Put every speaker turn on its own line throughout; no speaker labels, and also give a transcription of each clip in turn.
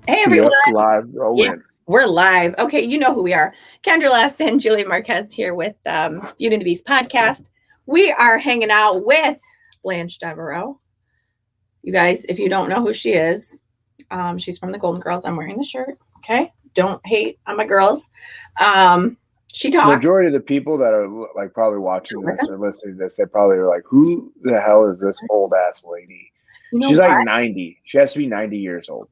Hey, everyone.
Yep, live,
Yeah,
rolling.
we're live. Okay, you know who we are. Kendra Laston, Julie Marquez here with Beauty and the Beast podcast. We are hanging out with Blanche Devereaux. You guys, if you don't know who she is, she's from the Golden Girls. I'm wearing the shirt. Okay, don't hate on my girls. She talks.
Majority of the people that are like probably watching this or listening to this, they probably are like, "Who the hell is this old ass lady?"
You know
She's like
what?
90. She has to be 90 years old.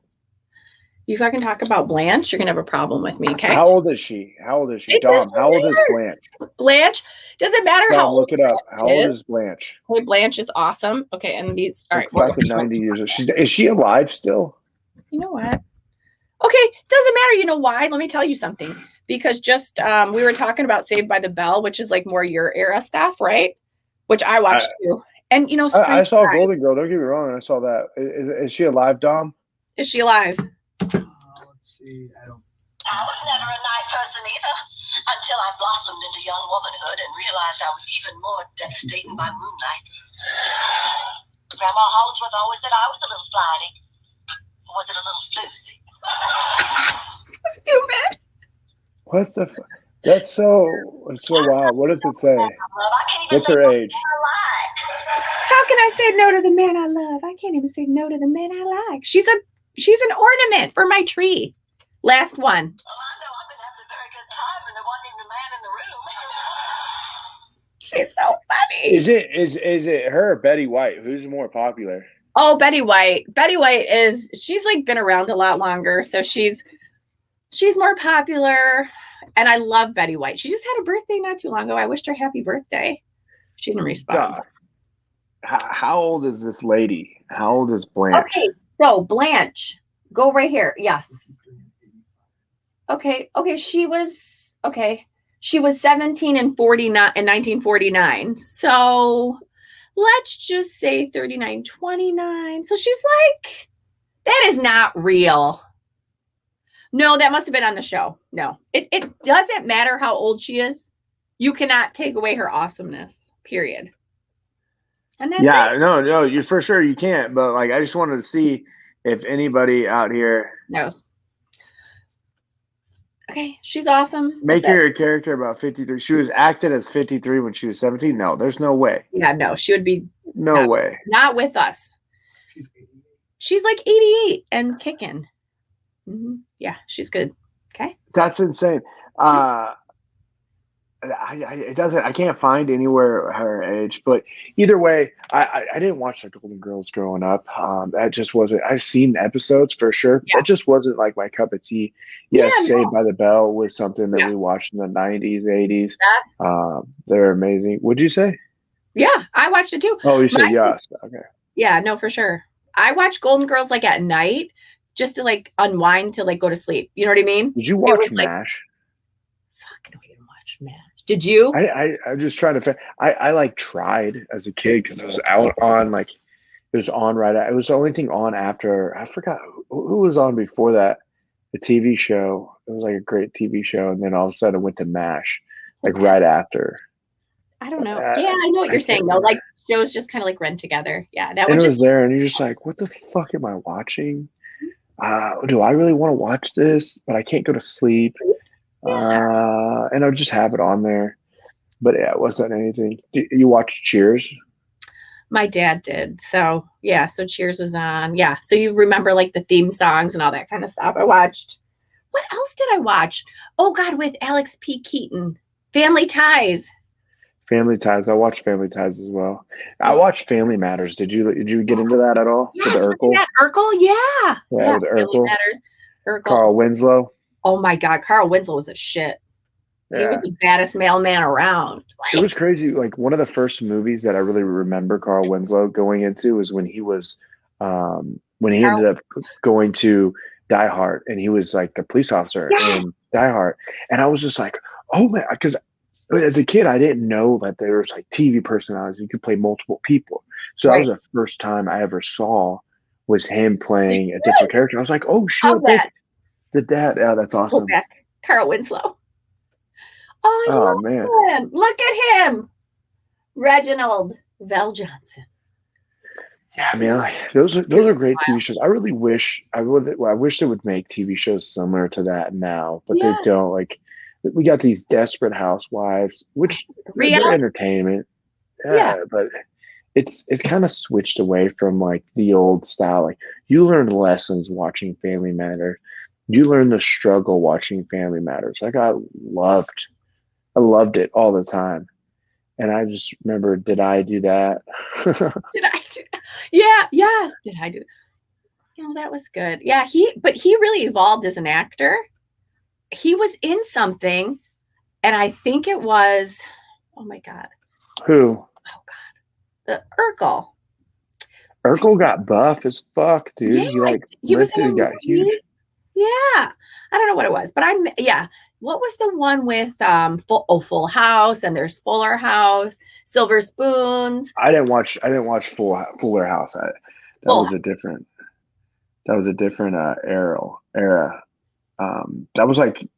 You fucking talk about Blanche, you're gonna have a problem with me, okay?
How old is she? How old is she?
It
Dom,
doesn't
how old is
matter.
Blanche?
Blanche, does it matter how
Dom,
old
look it up. How old
Blanche is?
is Blanche?
Okay, Blanche is awesome. Okay, and these,
It's
all
like
right, we're
fucking 90 years old. Is she alive still?
you know what? Okay, doesn't matter. You know why? Let me tell you something. Because just we were talking about Saved by the Bell, which is like more your era stuff, right? Which I watched too. And you know,
I
Scream
saw
5.
Golden Girl. Don't get me wrong. I saw that. Is she alive, Dom?
Is she alive?
Let's see. I was never a night person either until I blossomed into young womanhood and realized I was even more devastating by moonlight. Grandma Hollingsworth always said I was a little flighty. Or was it a little floozy?
So stupid.
What the fuck? That's so wild. What does it say? What's her age?
How can I say no to the man I love? I can't even say no to the man I like. She's an ornament for my tree. Last one.
Well, I know I've been having a very good time and there wasn't even a man in the room.
She's so funny.
Is it her or Betty White? Who's more popular?
Oh, Betty White. Betty White she's like been around a lot longer, so she's more popular. And I love Betty White. She just had a birthday not too long ago. I wished her happy birthday. She didn't respond.
How old is this lady? How old is Blanche?
Okay, so Blanche, go right here. Yes. Okay. She was 17 and 49 in 1949. So let's just say 39, 29. So she's like, that is not real. No, that must have been on the show. No, it doesn't matter how old she is. You cannot take away her awesomeness, period. And that's it.
No, you for sure you can't. But like, I just wanted to see if anybody out here
knows. Okay, she's awesome.
Make her a character about 53. She was acted as 53 when she was 17. No, there's no way.
Yeah, no, she would be
no way.
Not with us. She's like 88 and kicking. Mm-hmm. Yeah, she's good. Okay.
That's insane. It doesn't. I can't find anywhere her age, but either way, I didn't watch the Golden Girls growing up. That just wasn't. I've seen episodes for sure. Yeah. It just wasn't like my cup of tea. Yes, yeah, Saved by the Bell was something that we watched in the 90s, 80s. They're amazing. What'd you say?
Yeah, I watched it too.
Oh, you said yes. Okay.
Yeah, no, for sure. I watch Golden Girls like at night just to like unwind to like go to sleep. You know what I mean?
Did you watch MASH?
Fuck no, I didn't watch MASH. Did you?
I'm just trying to. I like tried as a kid because it was out on like it was on right. It was the only thing on after. I forgot who was on before that. The TV show. It was like a great TV show, and then all of a sudden it went to MASH, like right after.
I don't know. Yeah, I know what you're saying though. Like shows just kind of like run together. Yeah, that
one was there, and you're just like, what the fuck am I watching? Do I really want to watch this? But I can't go to sleep. And I'll just have it on there. But yeah, it wasn't anything. You watch Cheers?
My dad did. So yeah, so Cheers was on. Yeah. So you remember like the theme songs and all that kind of stuff. I watched. What else did I watch? Oh God, with Alex P. Keaton. Family Ties.
Family Ties. I watched Family Ties as well. I watched Family Matters. Did you get into that at all?
Yes, with Urkel? Urkel? Yeah.
Yeah, with Urkel.
Family Matters. Urkel.
Carl Winslow.
Oh my God, Carl Winslow was a shit. Yeah. He was the baddest mailman around.
It was crazy. Like one of the first movies that I really remember Carl Winslow going into was when he was ended up going to Die Hard, and he was like the police officer in Die Hard. And I was just like, oh man, because as a kid I didn't know that there was like TV personalities. You could play multiple people. So that was the first time I ever saw was him playing a different character. I was like, oh shit. The dad, yeah, that's awesome.
Carl Winslow. Oh man, him. Look at him, Reginald Vell Johnson.
Yeah, man, those are great TV shows. I really wish I wish they would make TV shows similar to that now, but they
Yeah.
don't. Like, we got these Desperate Housewives, which they're
Reality.
entertainment,
Yeah.
but it's kind of switched away from like the old style. Like, you learn lessons watching Family Matters. You learn the struggle watching Family Matters. Like, I loved it all the time. And I just remember, did I do that?
Did I do? Yeah. Yes. Did I do? That was good. Yeah. But he really evolved as an actor. He was in something, and I think it was, oh my God.
Who?
Oh God. The Urkel.
Urkel got buff as fuck, dude.
Yeah, he was in a
lifted, got huge.
movie. Yeah. I don't know what it was, but yeah. What was the one with Full House, and there's Fuller House, Silver Spoons?
I didn't watch Fuller House. That was a different era. That was like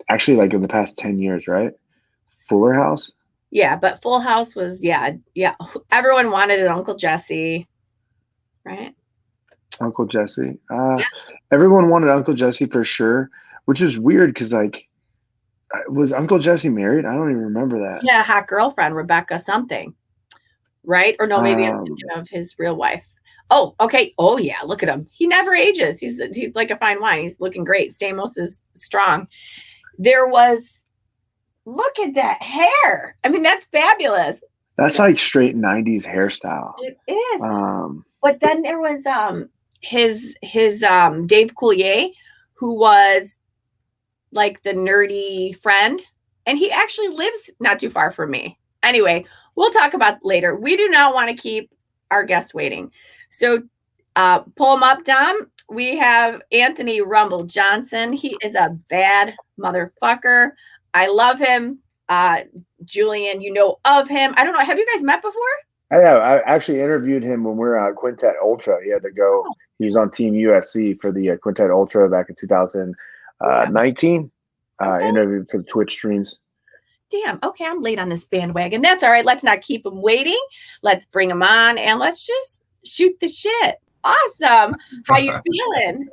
actually like in the past 10 years, right? Fuller House.
Yeah, but Full House was yeah. Everyone wanted it, Uncle Jesse, right?
Uncle Jesse.
Yeah.
Everyone wanted Uncle Jesse for sure, which is weird because like, was Uncle Jesse married? I don't even remember that.
Yeah, hot girlfriend, Rebecca something, right? Or no, maybe I'm thinking of his real wife. Oh, okay. Oh yeah, look at him. He never ages. He's like a fine wine. He's looking great. Stamos is strong. Look at that hair. I mean, that's fabulous.
That's like straight 90s hairstyle.
It is. But then there was his Dave Coulier, who was like the nerdy friend, and he actually lives not too far from me. Anyway, we'll talk about it later. We do not want to keep our guest waiting. So pull him up, Dom. We have Anthony Rumble Johnson. He is a bad motherfucker. I love him. Julian, you know of him. I don't know. Have you guys met before?
I actually interviewed him when we were at Quintet Ultra. He had to go. Oh. He was on Team USC for the Quintet Ultra back in 2019. Interviewed for the Twitch streams.
Damn. Okay, I'm late on this bandwagon. That's all right. Let's not keep him waiting. Let's bring him on and let's just shoot the shit. Awesome. How you feeling?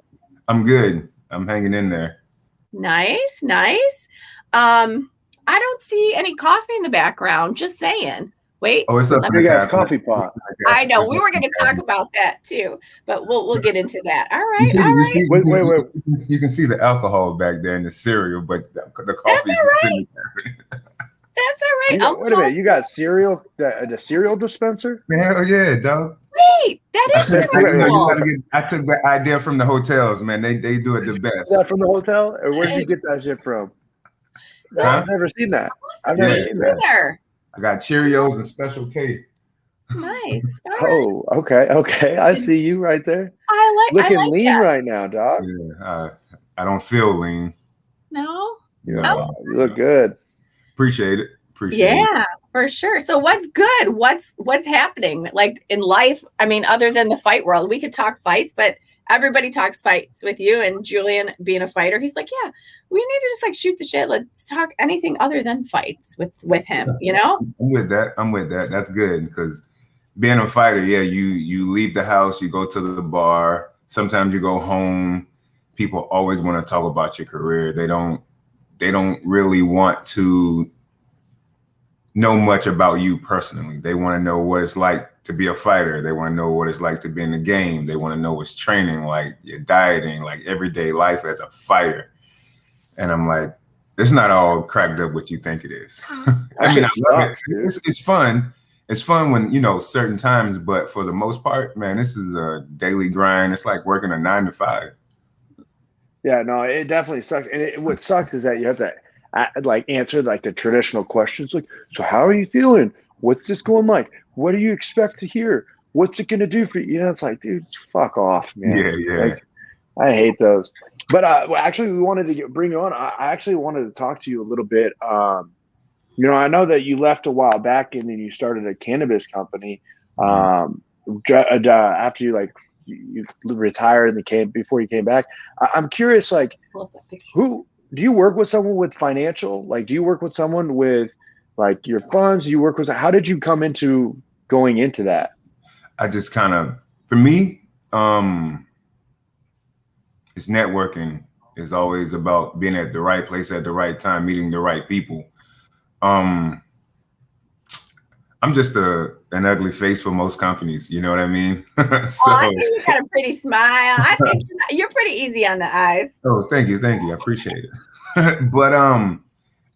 I'm good. I'm hanging in there.
Nice. I don't see any coffee in the background. Just saying. Wait.
Oh, it's a big ass coffee pot.
I know. We were going to talk about that too, but we'll get into that. All right.
Wait.
You can see the alcohol back there in the cereal, but the coffee is
right. That's all right.
Wait a minute. You got cereal? The cereal dispenser?
Hell yeah, dog.
Wait, that is incredible.
I took that idea from the hotels, man. They do it the best.
Is that from the hotel? Or where did you get that shit from? Huh? I've never seen that. I've never seen that.
Either.
I got Cheerios and Special K.
Nice.
Oh, okay. I see you right there. Looking lean that. Right now, dog.
Yeah, I don't feel lean.
No.
Yeah,
you look good.
Appreciate it.
Yeah, for sure. So what's good? What's happening like in life? I mean, other than the fight world, we could talk fights, but everybody talks fights with you and Julian being a fighter. He's like, yeah, we need to just like shoot the shit. Let's talk anything other than fights with him, you know?
I'm with that. That's good because being a fighter, yeah, you leave the house, you go to the bar, sometimes you go home. People always want to talk about your career. They don't really want to know much about you personally. They want to know what it's like to be a fighter. They want to know what it's like to be in the game. They want to know what's training like, your dieting, like everyday life as a fighter. And I'm like, it's not all cracked up what you think it is. I mean, it's fun. It's fun when, certain times, but for the most part, man, this is a daily grind. It's like working a 9 to 5.
Yeah, no, it definitely sucks. And what sucks is that you have to answer like the traditional questions, like, so how are you feeling? What's this going like? What do you expect to hear? What's it gonna do for you? It's like, dude, fuck off, man.
Yeah.
Like, I hate those. But actually, we wanted to bring you on. I actually wanted to talk to you a little bit. I know that you left a while back and then you started a cannabis company. After you retired and before you came back. I'm curious, like, who do you work with? Someone with financial? Like, do you work with someone with like your funds? Do you work with? How did you come into going into that?
I just kind of For me, it's networking. Is always about being at the right place at the right time, meeting the right people. I'm just an ugly face for most companies. You know what I mean? So,
I think you got a pretty smile. I think you're pretty easy on the eyes.
Oh, thank you. I appreciate it. But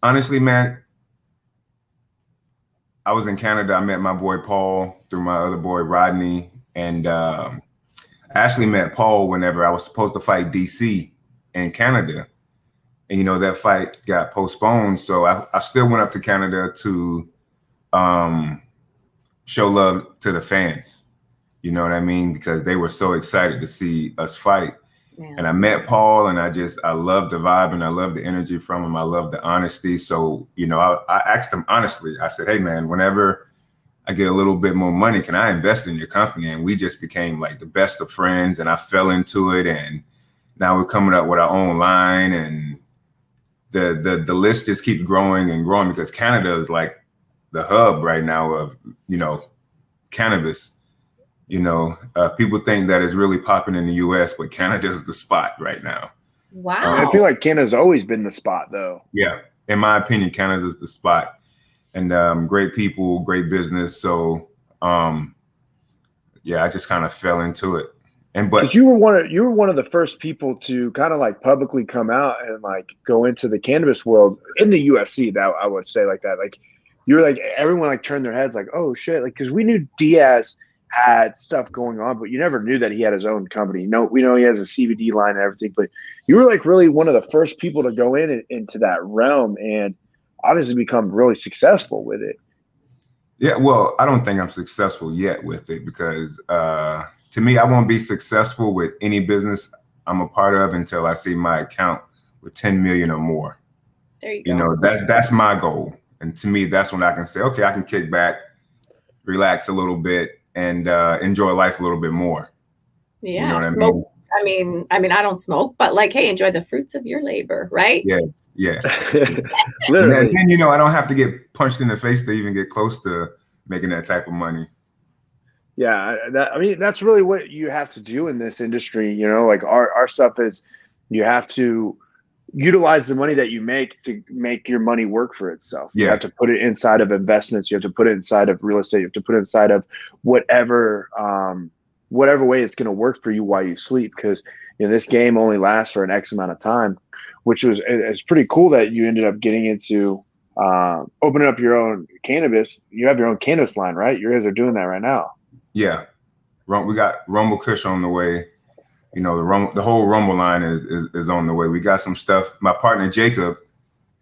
honestly, man, I was in Canada. I met my boy Paul through my other boy Rodney, and I actually met Paul whenever I was supposed to fight DC in Canada, and that fight got postponed. So I still went up to Canada to show love to the fans. You know what I mean? Because they were so excited to see us fight. Yeah. And I met Paul, and I love the vibe, and I love the energy from him. I love the honesty. So, I asked him honestly, I said, hey man, whenever I get a little bit more money, can I invest in your company? And we just became like the best of friends, and I fell into it. And now we're coming up with our own line, and the list just keeps growing and growing, because Canada is like the hub right now of, cannabis. People think that it's really popping in the US, but Canada is the spot right now.
Wow.
I feel like Canada's always been the spot though.
Yeah. In my opinion, Canada's the spot, and great people, great business. So, I just kind of fell into it. But
you were one of the first people to kind of like publicly come out and like go into the cannabis world in the UFC. That I would say like that, like you were like, everyone like turned their heads like, oh shit. Like, cause we knew Diaz had stuff going on, but you never knew that he had his own company. We know he has a CBD line and everything, but you were like really one of the first people to go into that realm and obviously become really successful with it.
Yeah, well, I don't think I'm successful yet with it, because to me, I won't be successful with any business I'm a part of until I see my account with 10 million or more.
There you go.
That's my goal. And to me, that's when I can say, okay, I can kick back, relax a little bit, and enjoy life a little bit more.
Yeah.
You know what
smoke. I mean, I don't smoke, but like, hey, enjoy the fruits of your labor, right?
Yeah. Yes.
Literally.
And then, I don't have to get punched in the face to even get close to making that type of money.
Yeah, that's really what you have to do in this industry. Like our stuff is, you have to utilize the money that you make to make your money work for itself.
Yeah.
You have to put it inside of investments. You have to put it inside of real estate. You have to put it inside of whatever way it's going to work for you while you sleep. Because this game only lasts for an X amount of time, which it's pretty cool that you ended up getting into opening up your own cannabis. You have your own cannabis line, right? You guys are doing that right now.
Yeah, we got Rumble Kush on the way. The whole Rumble line is on the way. We got some stuff. My partner Jacob,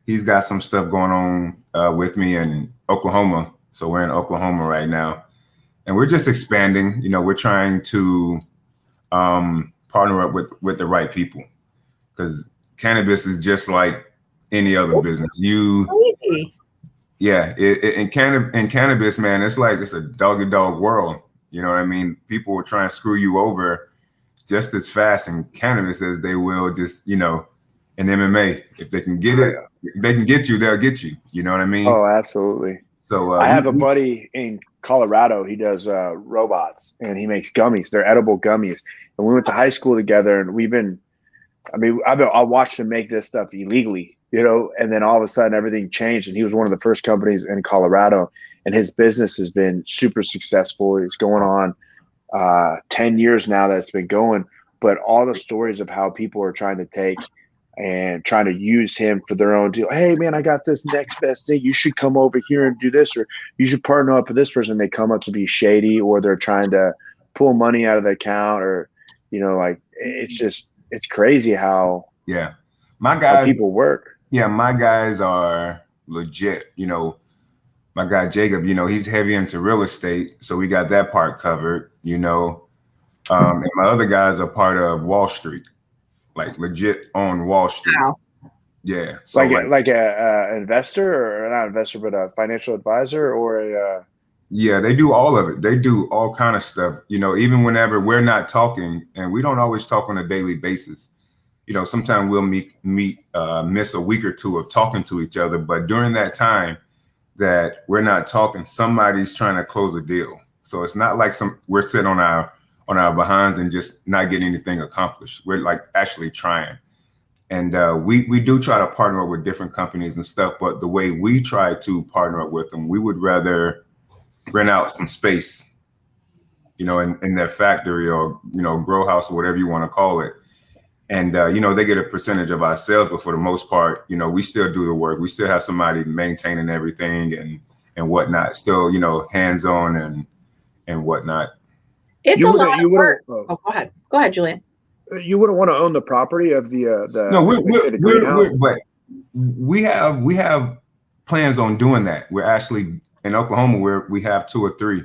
he's got some stuff going on with me in Oklahoma. So we're in Oklahoma right now, and we're just expanding. We're trying to partner up with the right people, because cannabis is just like any other business. Yeah, in cannabis, man, it's a dog-eat-dog world. You know what I mean? People will try and screw you over just as fast in cannabis as they will just, in MMA. If they can get it, if they can get you, they'll get you. You know what I mean?
Oh, absolutely.
So
I have a buddy in Colorado. He does robots, and he makes gummies. They're edible gummies. And we went to high school together, and I watched him make this stuff illegally, and then all of a sudden everything changed, and he was one of the first companies in Colorado, and his business has been super successful. It's going on 10 years now that it's been going, but all the stories of how people are trying to take and trying to use him for their own deal. Hey man, I got this next best thing. You should come over here and do this, or you should partner up with this person. They come up to be shady, or they're trying to pull money out of the account, or, it's crazy how how people work.
Yeah, my guys are legit. My guy Jacob, he's heavy into real estate, so we got that part covered. And my other guys are part of Wall Street, like legit on Wall Street.
Wow.
Yeah, so
like a investor, or not investor, but a financial advisor, or a.
Yeah, they do all of it. They do all kind of stuff. Even whenever we're not talking, and we don't always talk on a daily basis. Sometimes we'll miss a week or two of talking to each other, but during that time that we're not talking, somebody's trying to close a deal. So it's not like we're sitting on on our behinds and just not getting anything accomplished. We're like actually trying. And we do try to partner up with different companies and stuff, but the way we try to partner up with them, we would rather rent out some space, you know, in their factory or, you know, grow house or whatever you want to call it. And, you know, they get a percentage of our sales, but for the most part, you know, we still do the work. We still have somebody maintaining everything and whatnot, still, you know, hands-on and whatnot.
It's a lot of work. Oh, go ahead. Go ahead, Julian.
You wouldn't want to own the property of the
No,
the greenhouse.
but we have plans on doing that. We're actually in Oklahoma where we have 2 or 3,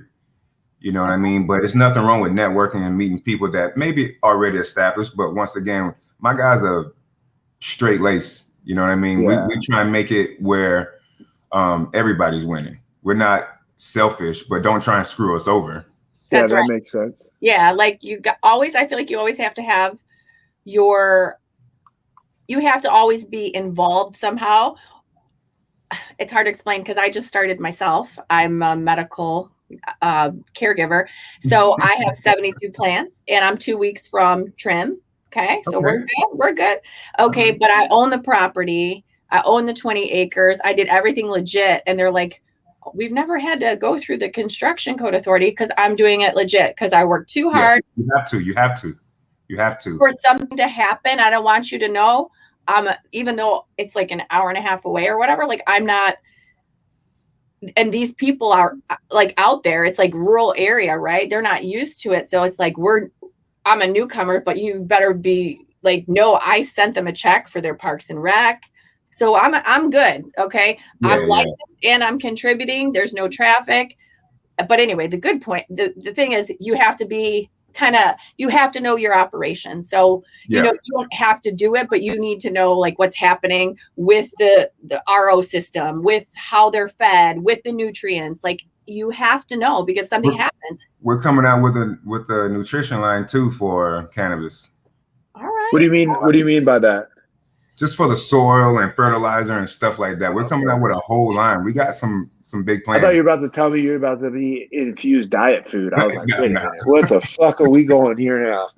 you know what I mean? But it's nothing wrong with networking and meeting people that maybe already established. But once again, my guys are straight lace, you know what I mean?
Yeah.
We try and make it where everybody's winning. We're not selfish, but don't try and screw us over.
That's
that
right.
makes sense.
Yeah, like I feel like you always have to have you have to always be involved somehow. It's hard to explain because I just started myself. I'm a medical caregiver. So I have 72 plants and I'm 2 weeks from trim. Okay. So we're good. We're good. Okay. But I own the property. I own the 20 acres. I did everything legit. And they're like, we've never had to go through the construction code authority because I'm doing it legit because I work too hard.
Yeah, you have to.
For something to happen, I don't want you to know. Even though it's like an hour and a half away or whatever, like I'm not. And these people are like out there. It's like rural area, right? They're not used to it. So it's like I'm a newcomer, but you better be like, no, I sent them a check for their Parks and Rec. So I'm good. Okay.
Yeah,
I'm licensed and I'm contributing. There's no traffic. But anyway, the good point, the thing is you have to be you have to know your operation. So, you know, you don't have to do it, but you need to know like what's happening with the RO system, with how they're fed, with the nutrients. Like you have to know because something happens.
We're coming out with a nutrition line too for cannabis.
All right.
What do you mean? What do you mean by that?
Just for the soil and fertilizer and stuff like that. We're coming out with a whole line. We got some big plans.
I thought you were about to tell me you're about to be infused diet food. I was like, wait a minute, what the fuck are we going here now?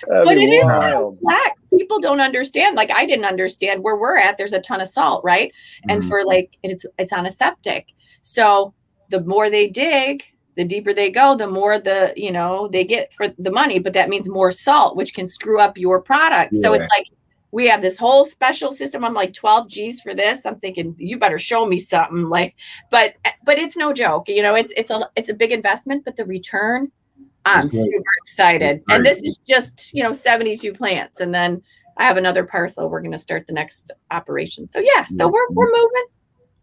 But it is complex. People don't understand. Like I didn't understand where we're at. There's a ton of salt, right? And for it's on a septic. So the more they dig, the deeper they go, the more they get for the money. But that means more salt, which can screw up your product. Yeah. So it's like we have this whole special system. I'm like 12 G's for this. I'm thinking you better show me something like, but it's no joke. You know, it's a big investment, but the return, I'm super excited. And this is just, 72 plants. And then I have another parcel. We're going to start the next operation. So yeah, so we're moving.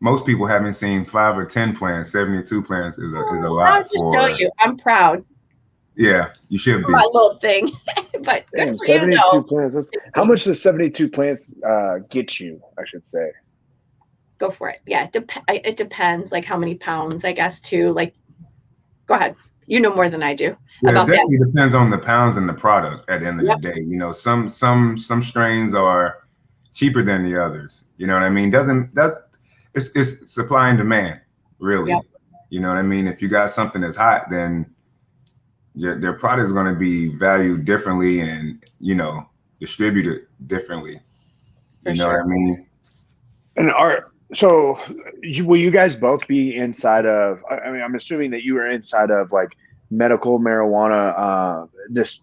Most people haven't seen 5 or 10 plants. 72 plants is a lot.
I'll just show you. I'm proud.
Yeah, you should be.
My little thing. But
damn, 72 plants. How much does 72 plants get you, I should say?
Go for it. Yeah, it depends, like how many pounds, I guess, too. Like, go ahead. You know more than I do about that. It definitely
depends on the pounds and the product at the end of the day. You know, some strains are cheaper than the others. You know what I mean? It's supply and demand, really. Yep. You know what I mean? If you got something that's hot, then their product is going to be valued differently and, distributed differently. You know what I mean?
And will you guys both be inside of, I mean, I'm assuming that you are inside of like medical marijuana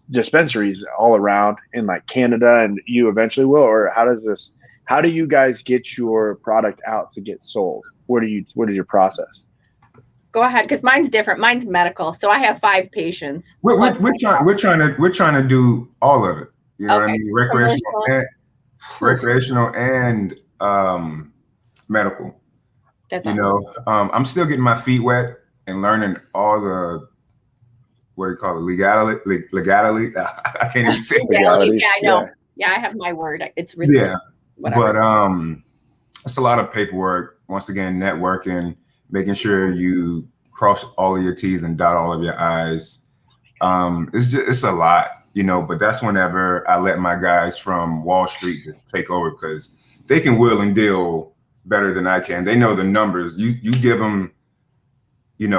dispensaries all around in like Canada, and you eventually will, or how do you guys get your product out to get sold? What is your process?
Go ahead, because mine's different. Mine's medical, so I have 5 patients.
We're trying to do all of it. You know what I mean? Recreational and medical.
That's awesome.
I'm still getting my feet wet and learning all the what do you call it? Legality. I can't even say
legalities. Yeah, I know. Yeah, I have my word. It's receipt, whatever. But
it's a lot of paperwork. Once again, networking. Making sure you cross all of your T's and dot all of your I's. It's a lot, but that's whenever I let my guys from Wall Street just take over because they can wheel and deal better than I can. They know the numbers. You give them,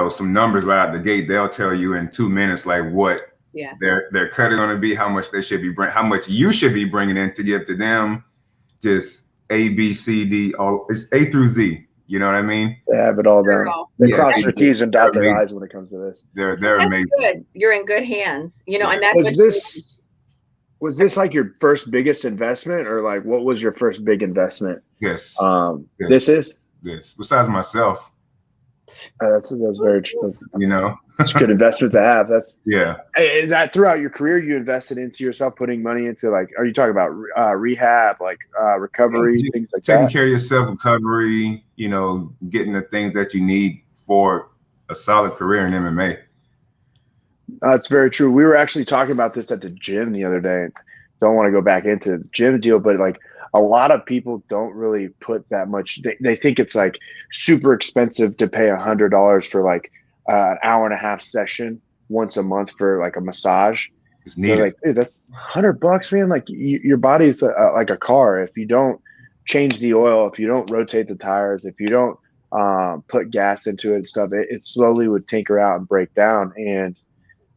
some numbers right out the gate. They'll tell you in 2 minutes, like what
Yeah.
Their cut is going to be how much they should be how much you should be bringing in to give to them. Just A, B, C, D, all it's A through Z. You know what I mean?
They have it all down. They cross their T's and dot their I's when it comes to this.
They're
That's
amazing.
good. You're in good hands. You know, and that's
was this like your first biggest investment, or like what was your first big investment?
Yes.
Yes. This is?
Yes. Besides myself.
That's very true.
You know,
it's good investment to have. That's
yeah.
And that throughout your career, you invested into yourself, putting money into, like, are you talking about rehab, like recovery, things like
taking
that?
Care of yourself, recovery, you know, getting the things that you need for a solid career in MMA.
It's very true. We were actually talking about this at the gym the other day. Don't want to go back into the gym deal, but like a lot of people don't really put that much. They think it's like super expensive to pay $100 for like an hour and a half session once a month for like a massage.
It's needed.
They're like, dude, that's $100, man. Like your body is like a car. If you don't change the oil, if you don't rotate the tires, if you don't put gas into it and stuff, it slowly would tinker out and break down. And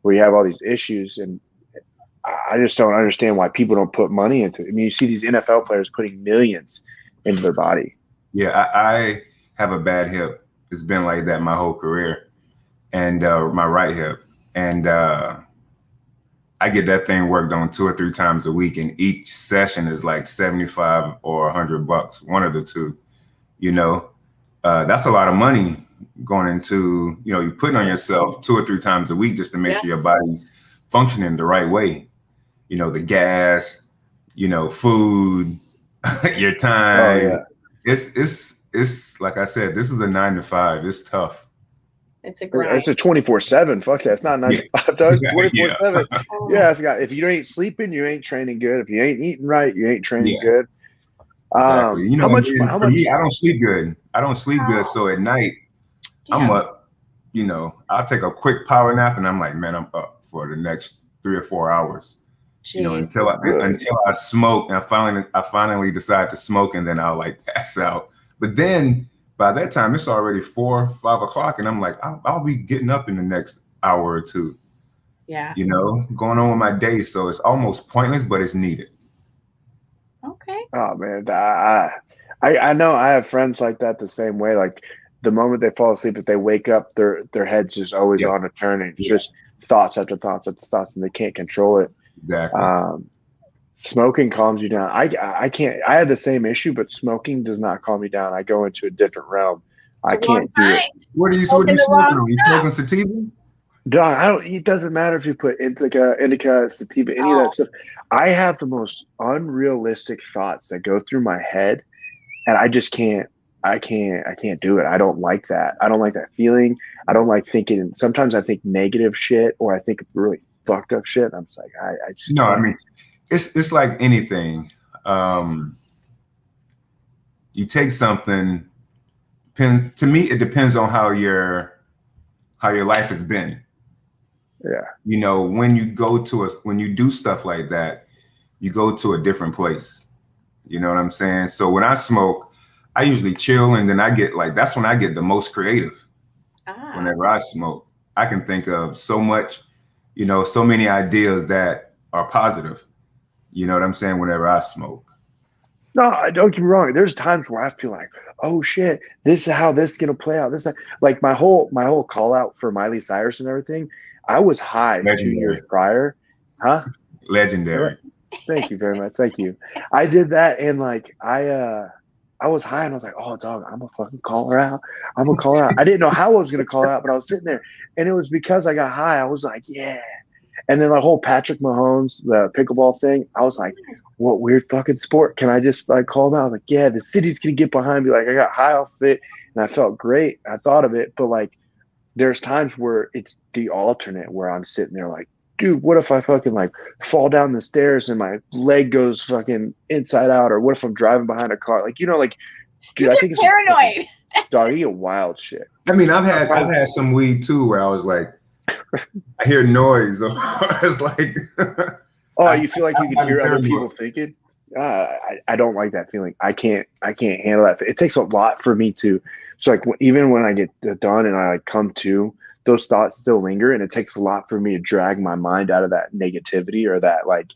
we have all these issues, and I just don't understand why people don't put money into it. I mean, you see these NFL players putting millions into their body.
Yeah, I have a bad hip. It's been like that my whole career, and my right hip. And I get that thing worked on 2 or 3 times a week, and each session is like $75 or $100, one of the two. You know, that's a lot of money going into, you know, you're putting on yourself 2 or 3 times a week just to make sure your body's functioning the right way. You know, the gas, you know, food, your time.
Oh, yeah.
It's like I said, this is a 9 to 5. It's tough.
It's a grind.
It's a 24/7. Fuck that. It's not 9 to 5. 24/7. Yeah, it's got, if you ain't sleeping, you ain't training good. If you ain't eating right, you ain't training good.
Exactly. You know,
how much?
Me, I don't sleep good. So at night, I'm up. You know, I'll take a quick power nap, and I'm like, man, I'm up for the next 3 or 4 hours. Jeez. You know, until I smoke, and I finally decide to smoke, and then I'll like pass out. But then by that time, it's already 4, 5 o'clock, and I'm like, I'll be getting up in the next hour or two.
Yeah.
You know, going on with my day, so it's almost pointless, but it's needed.
Okay.
Oh man, I know I have friends like that the same way. Like the moment they fall asleep, if they wake up, their head's just always on a turning. It's just thoughts after thoughts after thoughts, and they can't control it.
Exactly.
Smoking calms you down. I can't. I have the same issue, but smoking does not calm me down. I go into a different realm. I can't do it.
What are you smoking? You smoking sativa?
Dog, it doesn't matter if you put indica, sativa, any of that stuff. I have the most unrealistic thoughts that go through my head, and I just can't. I can't do it. I don't like that. I don't like that feeling. I don't like thinking. Sometimes I think negative shit, or I think really fucked up shit. I'm just like, I just
no.
can't.
I mean, it's like anything. You take something. To me, it depends on how your life has been.
Yeah.
You know, when you do stuff like that, you go to a different place. You know what I'm saying? So when I smoke, I usually chill, and then that's when I get the most creative. Whenever I smoke, I can think of so much, you know, so many ideas that are positive. You know what I'm saying? Whenever I smoke.
No, don't get me wrong. There's times where I feel like, oh shit, this is how this is gonna play out. Like my whole call out for Miley Cyrus and everything. I was high
Legendary.
2 years prior. Huh?
Legendary.
Thank you very much. Thank you. I did that, and like I was high, and I was like, oh dog, I'm gonna fucking call her out. I'm gonna call her out. I didn't know how I was gonna call her out, but I was sitting there, and it was because I got high. I was like, yeah. And then the whole Patrick Mahomes, the pickleball thing, I was like, what weird fucking sport. Can I just like call them out? I was like, yeah, the city's going to get behind me. Like I got high off it and I felt great. I thought of it, but like there's times where it's the alternate where I'm sitting there like, dude, what if I fucking like fall down the stairs and my leg goes fucking inside out? Or what if I'm driving behind a car? Like, you know, like, dude, I think it's
paranoid.
Dog, you get wild shit.
I mean, I've had some weed too where I was like, I hear noise. It's like,
oh, you feel like you can hear other people thinking? I don't like that feeling. I can't handle that. It takes a lot for me to. So like even when I get done and I like come to, those thoughts still linger, and it takes a lot for me to drag my mind out of that negativity or that like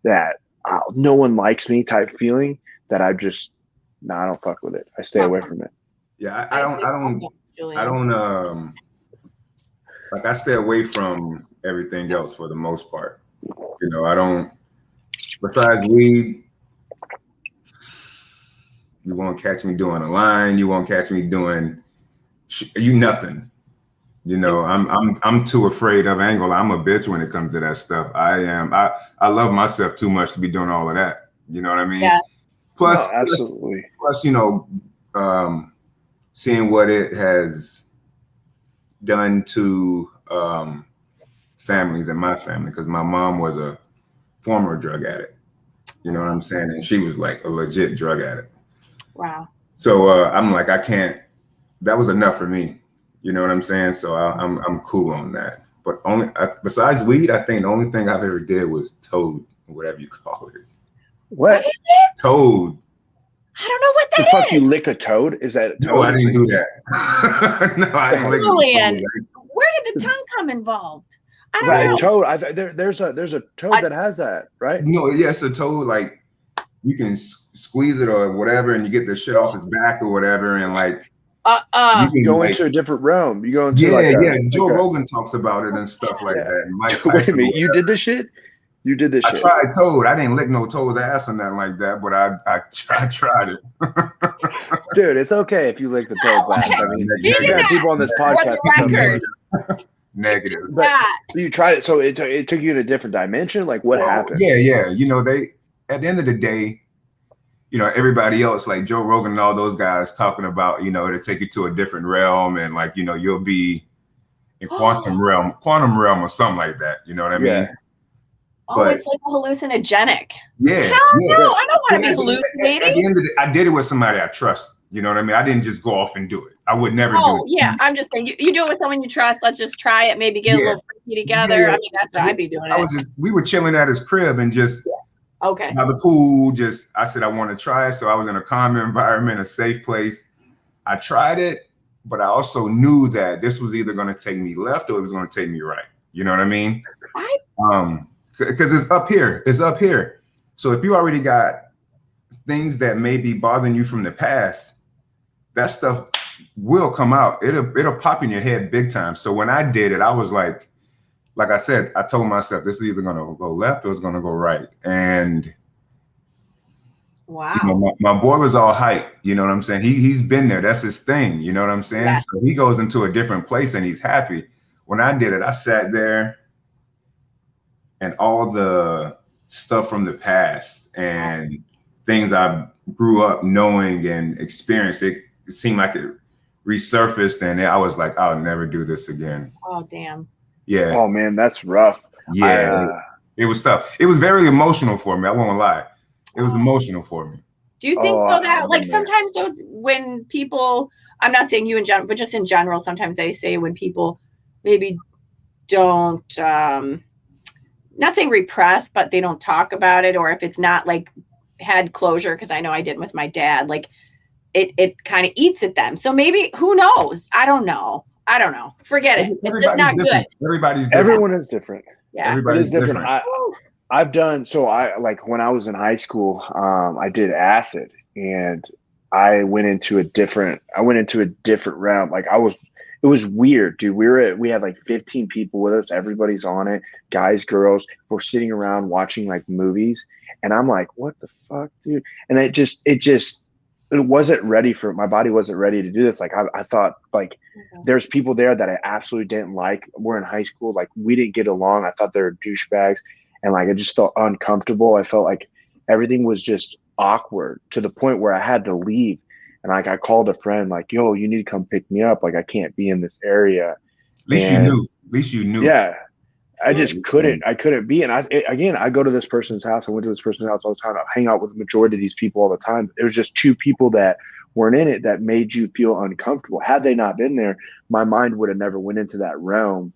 that no one likes me type feeling. That I just I don't fuck with it. I stay away from it.
Yeah, I don't like I stay away from everything else for the most part. You know, I don't. Besides weed, you won't catch me doing a line. You won't catch me doing nothing. You know, I'm too afraid of angle. I'm a bitch when it comes to that stuff. I love myself too much to be doing all of that. You know what I mean?
Yeah.
Plus, absolutely.
Plus, you know, seeing what it has done to families in my family, because my mom was a former drug addict. You know what I'm saying? And she was like a legit drug addict.
Wow.
So I'm like, I can't. That was enough for me. You know what I'm saying? So I'm cool on that. But besides weed, I think the only thing I've ever did was toad, whatever you call it.
What
is it?
Toad?
I don't know what that
the fuck you lick a toad? Is that a toad?
No, I didn't do that. No, I didn't lick
Julian, where did the tongue come involved? I don't know.
Toad. There's a toad that has that, right?
No, yes, a toad. Like you can squeeze it or whatever, and you get the shit off his back or whatever, and like
you can go into a different realm. You go into
Joe Rogan talks about it and stuff like that. And Mike
Wait a minute, you did this shit? You did this shit?
I tried toad. I didn't lick no toad's ass or nothing like that, but I tried it.
Dude, it's okay if you lick the toad's ass. I mean, you got people on this podcast.
Negative.
But you tried it, so it took you in a different dimension. Like what happened?
Yeah. You know, at the end of the day, you know, everybody else, like Joe Rogan and all those guys talking about, you know, it'll take you to a different realm and like, you know, you'll be in quantum realm or something like that. You know what I mean?
But it's like a hallucinogenic.
Yeah.
Hell no, I don't want to be hallucinating.
At the end of the day, I did it with somebody I trust. You know what I mean? I didn't just go off and do it. I would never do it.
Oh, yeah. I'm just saying, you do it with someone you trust. Let's just try it. Maybe get a little freaky together. Yeah. I mean, that's what I'd be doing.
We were chilling at his crib and just by the pool. I said I want to try it. So I was in a calm environment, a safe place. I tried it, but I also knew that this was either going to take me left or it was going to take me right. You know what I mean? Because it's up here. It's up here. So if you already got things that may be bothering you from the past, that stuff will come out. It'll pop in your head big time. So when I did it, I was like I said, I told myself this is either going to go left or it's going to go right. And
wow,
you know, my boy was all hype. You know what I'm saying? He's been there. That's his thing. You know what I'm saying? Yeah. So he goes into a different place and he's happy. When I did it, I sat there and all the stuff from the past and things I grew up knowing and experienced, it seemed like it resurfaced, and I was like, I'll never do this again.
Oh, damn.
Yeah. Oh, man, that's rough.
Yeah. It was tough. It was very emotional for me. I won't lie. It was emotional for me.
Do you think that, like, sometimes when people, I'm not saying you in general, but just in general, sometimes they say when people maybe don't, not saying repress, but they don't talk about it, or if it's not like had closure, because I know I did with my dad, like it kind of eats at them. So maybe, who knows? I don't know. Forget it. It's just not good.
Everybody's different.
Everyone is different.
Yeah.
Everybody's different. I've done, so I like when I was in high school, I did acid and I went into a different realm. Like it was weird, dude. We had like 15 people with us. Everybody's on it. Guys, girls, we're sitting around watching like movies. And I'm like, what the fuck, dude? And it wasn't ready for, my body wasn't ready to do this. Like I thought like there's people there that I absolutely didn't like. We're in high school. Like we didn't get along. I thought they were douchebags. And like, I just felt uncomfortable. I felt like everything was just awkward to the point where I had to leave. And like, I called a friend like, yo, you need to come pick me up. Like I can't be in this area.
At least you knew.
Yeah. I just couldn't. I couldn't be. And I go to this person's house. I went to this person's house all the time. I hang out with the majority of these people all the time. There was just two people that weren't in it that made you feel uncomfortable. Had they not been there, my mind would have never went into that realm.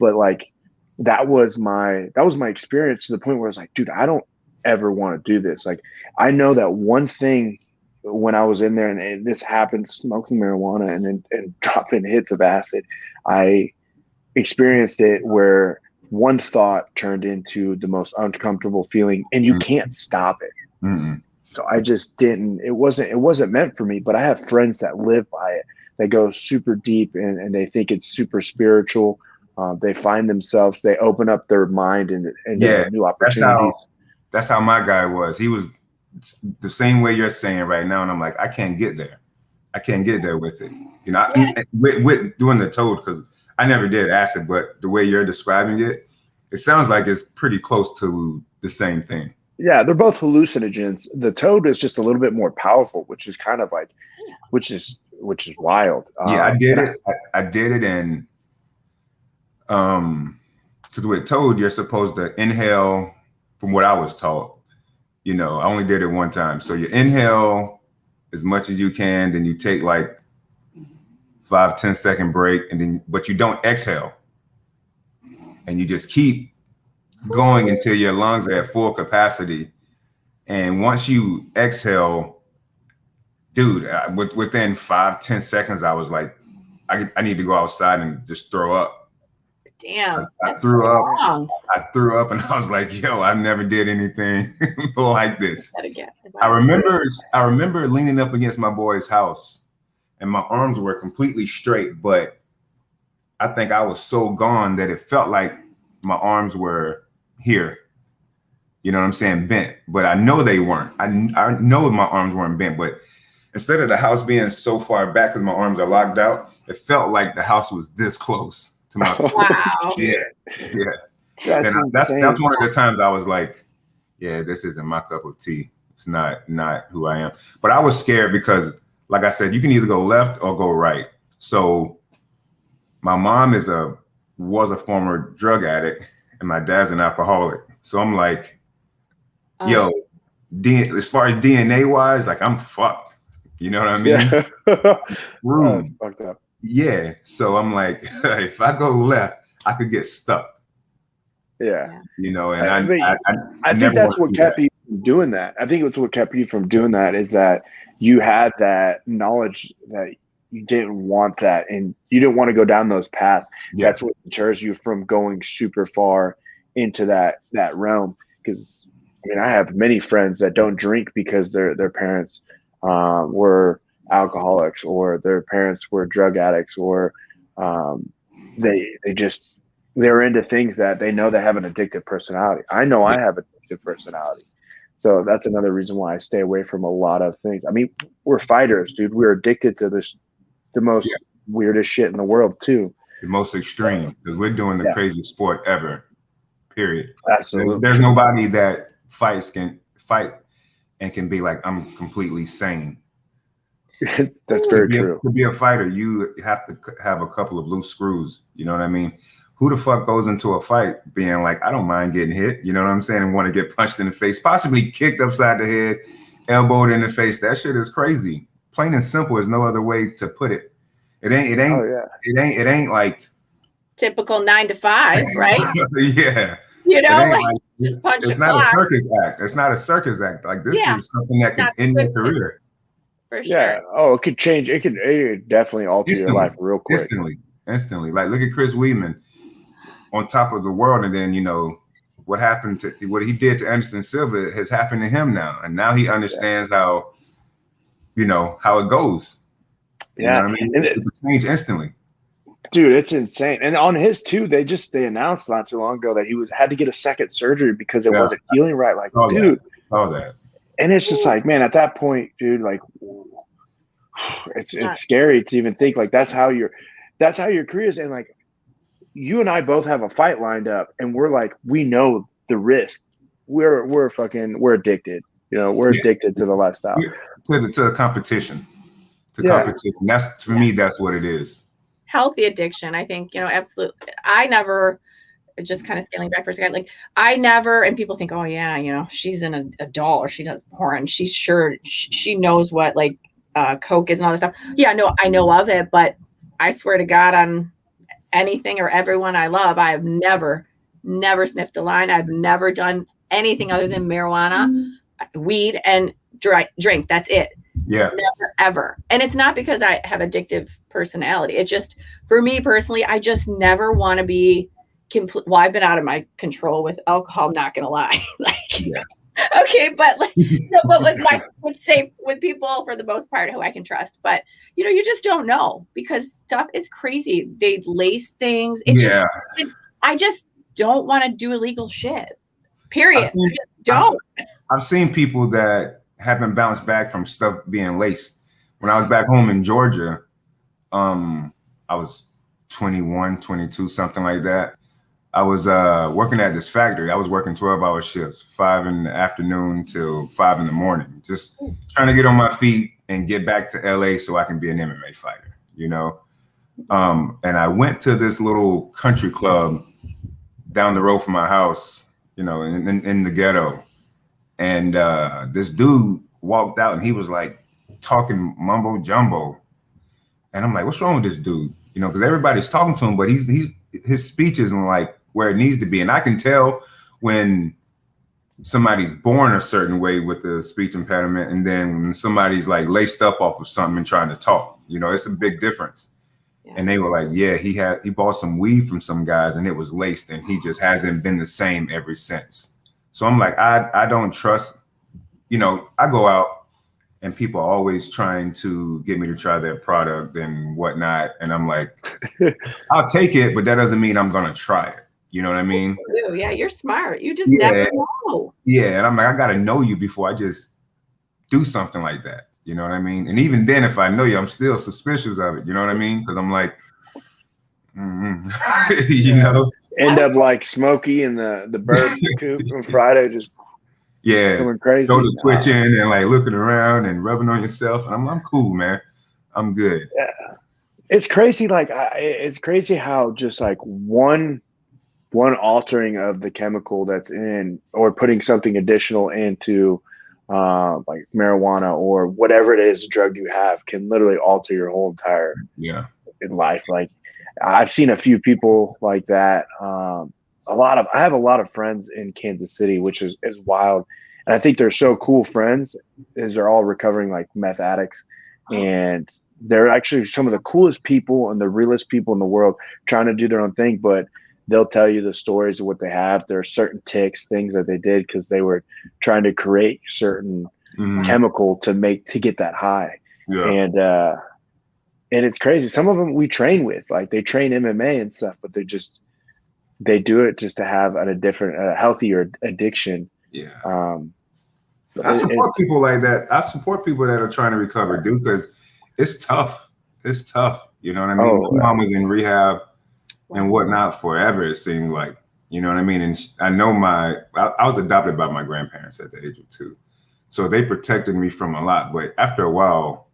But like that was my experience to the point where I was like, dude, I don't ever want to do this. Like I know that one thing when I was in there and this happened, smoking marijuana and dropping hits of acid, experienced it where one thought turned into the most uncomfortable feeling, and you can't stop it.
Mm-mm.
So I just didn't. It wasn't meant for me. But I have friends that live by it. They go super deep, and they think it's super spiritual. They find themselves. They open up their mind and new opportunities.
That's how my guy was. He was the same way you're saying right now, and I'm like, I can't get there. I can't get there with it. You know, with doing the toad, because I never did acid, but the way you're describing it, it sounds like it's pretty close to the same thing.
Yeah, they're both hallucinogens. The toad is just a little bit more powerful, which is kind of like, which is wild.
Yeah, I did it. I did it, and because with toad, you're supposed to inhale. From what I was taught, you know, I only did it one time. So you inhale as much as you can, then you take like 5-10 second break, and then but you don't exhale, and you just keep going until your lungs are at full capacity. And once you exhale, dude, within 5-10 seconds, I was like, I need to go outside and just throw up.
Damn.
I threw up and I was like, yo, I never did anything like this. I remember leaning up against my boy's house and my arms were completely straight, but I think I was so gone that it felt like my arms were here. You know what I'm saying? Bent, but I know they weren't. I know my arms weren't bent, but instead of the house being so far back because my arms are locked out, it felt like the house was this close to my feet.
Wow.
Yeah.
That's
one of the times I was like, yeah, this isn't my cup of tea. It's not who I am. But I was scared because, like I said, you can either go left or go right. So my mom was a former drug addict and my dad's an alcoholic. So I'm like, yo, as far as DNA wise, like I'm fucked. You know what I mean?
Yeah. That's fucked up.
Yeah. So I'm like, if I go left, I could get stuck.
Yeah.
You know, and
I think that's what kept you from doing that. I think it's what kept you from doing that is that you had that knowledge that you didn't want that and you didn't want to go down those paths. Yeah. That's what deters you from going super far into that realm. Because I mean, I have many friends that don't drink because their parents were alcoholics or their parents were drug addicts or they're into things that they know they have an addictive personality. I know I have an addictive personality. So that's another reason why I stay away from a lot of things. I mean, we're fighters, dude. We're addicted to the most weirdest shit in the world too.
The most extreme, because we're doing the craziest sport ever, period.
Absolutely.
There's nobody that can fight and can be like, I'm completely sane.
That's very true.
To be a fighter, you have to have a couple of loose screws. You know what I mean? Who the fuck goes into a fight being like, I don't mind getting hit, you know what I'm saying, and want to get punched in the face, possibly kicked upside the head, elbowed in the face? That shit is crazy. Plain and simple is no other way to put it. It ain't like
typical 9 to 5, right?
Yeah.
You know, like just punch.
It's not a circus act. It's not a circus act. Like this is something that can end your career.
For sure.
Yeah. Oh, it could change. It could definitely alter your life real quick.
Instantly. Like look at Chris Weidman on top of the world, and then you know what he did to Anderson Silva has happened to him now, and now he understands how it goes. You know what I mean? It could change instantly.
Dude, it's insane. And on his too, they announced not too long ago that he had to get a second surgery because it wasn't healing right. Like, dude,
all that.
And it's just like, man, at that point, dude, like, it's scary to even think like that's how your career is. And like, you and I both have a fight lined up, and we're like, we know the risk. We're addicted. You know, we're addicted to the lifestyle.
To a competition. Competition. That's for me. That's what it is.
Healthy addiction. I think, absolutely. I never, just kind of scaling back for a second, like I never, and people think, oh yeah, she's an adult or she does porn. She's sure she knows what like coke is and all this stuff. Yeah, no, I know of it, but I swear to God on anything or everyone I love, I have never sniffed a line. I've never done anything other than marijuana, weed, and drink. That's it.
Yeah.
Never, ever. And it's not because I have addictive personality. It just, for me personally, I just never want to be complete. Well, I've been out of my control with alcohol, I'm not going to lie. Like,
Yeah.
okay, but like, no, but with people for the most part who I can trust. But you just don't know because stuff is crazy. They lace things. I just don't want to do illegal shit. Period. I just don't.
I've seen people that haven't bounced back from stuff being laced. When I was back home in Georgia, I was 21, 22, something like that. I was working at this factory. I was working 12-hour shifts, 5 in the afternoon till 5 in the morning, just trying to get on my feet and get back to LA so I can be an MMA fighter, And I went to this little country club down the road from my house, in the ghetto. And this dude walked out and he was like talking mumbo jumbo. And I'm like, what's wrong with this dude? Because everybody's talking to him, but his speech isn't like where it needs to be. And I can tell when somebody's born a certain way with the speech impediment, and then when somebody's like laced up off of something and trying to talk, it's a big difference. Yeah. And they were like, yeah, he bought some weed from some guys and it was laced and he just hasn't been the same ever since. So I'm like, I don't trust, I go out and people are always trying to get me to try their product and whatnot. And I'm like, I'll take it, but that doesn't mean I'm going to try it. You know what I mean?
Yeah, you're smart. You just never know.
Yeah, and I'm like, I got to know you before I just do something like that. You know what I mean? And even then, if I know you, I'm still suspicious of it. You know what I mean? Because I'm like,
End up like Smokey and the bird coop on Friday, just going crazy.
Totally twitching and like looking around and rubbing on yourself. And I'm cool, man. I'm good.
Yeah, it's crazy. Like it's crazy how just like one altering of the chemical that's in, or putting something additional into, like marijuana or whatever it is, drug you have, can literally alter your whole entire life. Like I've seen a few people like that. I have a lot of friends in Kansas City, which is wild. And I think they're so cool friends, is they're all recovering like meth addicts. And they're actually some of the coolest people and the realest people in the world, trying to do their own thing. But they'll tell you the stories of what they have. There are certain things that they did because they were trying to create certain chemical to get that high. Yeah. And it's crazy. Some of them we train with, like they train MMA and stuff, but they do it just to have a healthier addiction.
Yeah. I support people like that. I support people that are trying to recover, dude, because it's tough. It's tough. You know what I mean? My mom was in rehab and whatnot forever, it seemed like. You know what I mean? And I know I was adopted by my grandparents at the age of 2. So they protected me from a lot. But after a while,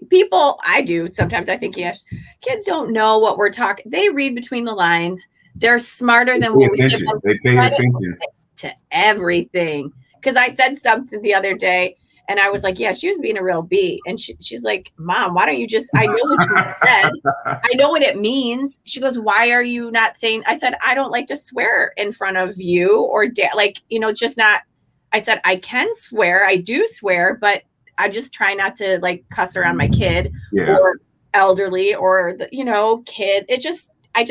people, I do sometimes, I think, yes, kids don't know what we're talking. They read between the lines. They're smarter than what we give them.
They pay attention
to everything. Because I said something the other day and I was like, yeah, she was being a real B. And she's like, Mom, why don't you just, I know what you said. I know what it means. She goes, why are you not saying, I said, I don't like to swear in front of you or it's just not, I said, I can swear. I do swear, but I just try not to like cuss around my kid or elderly or kid.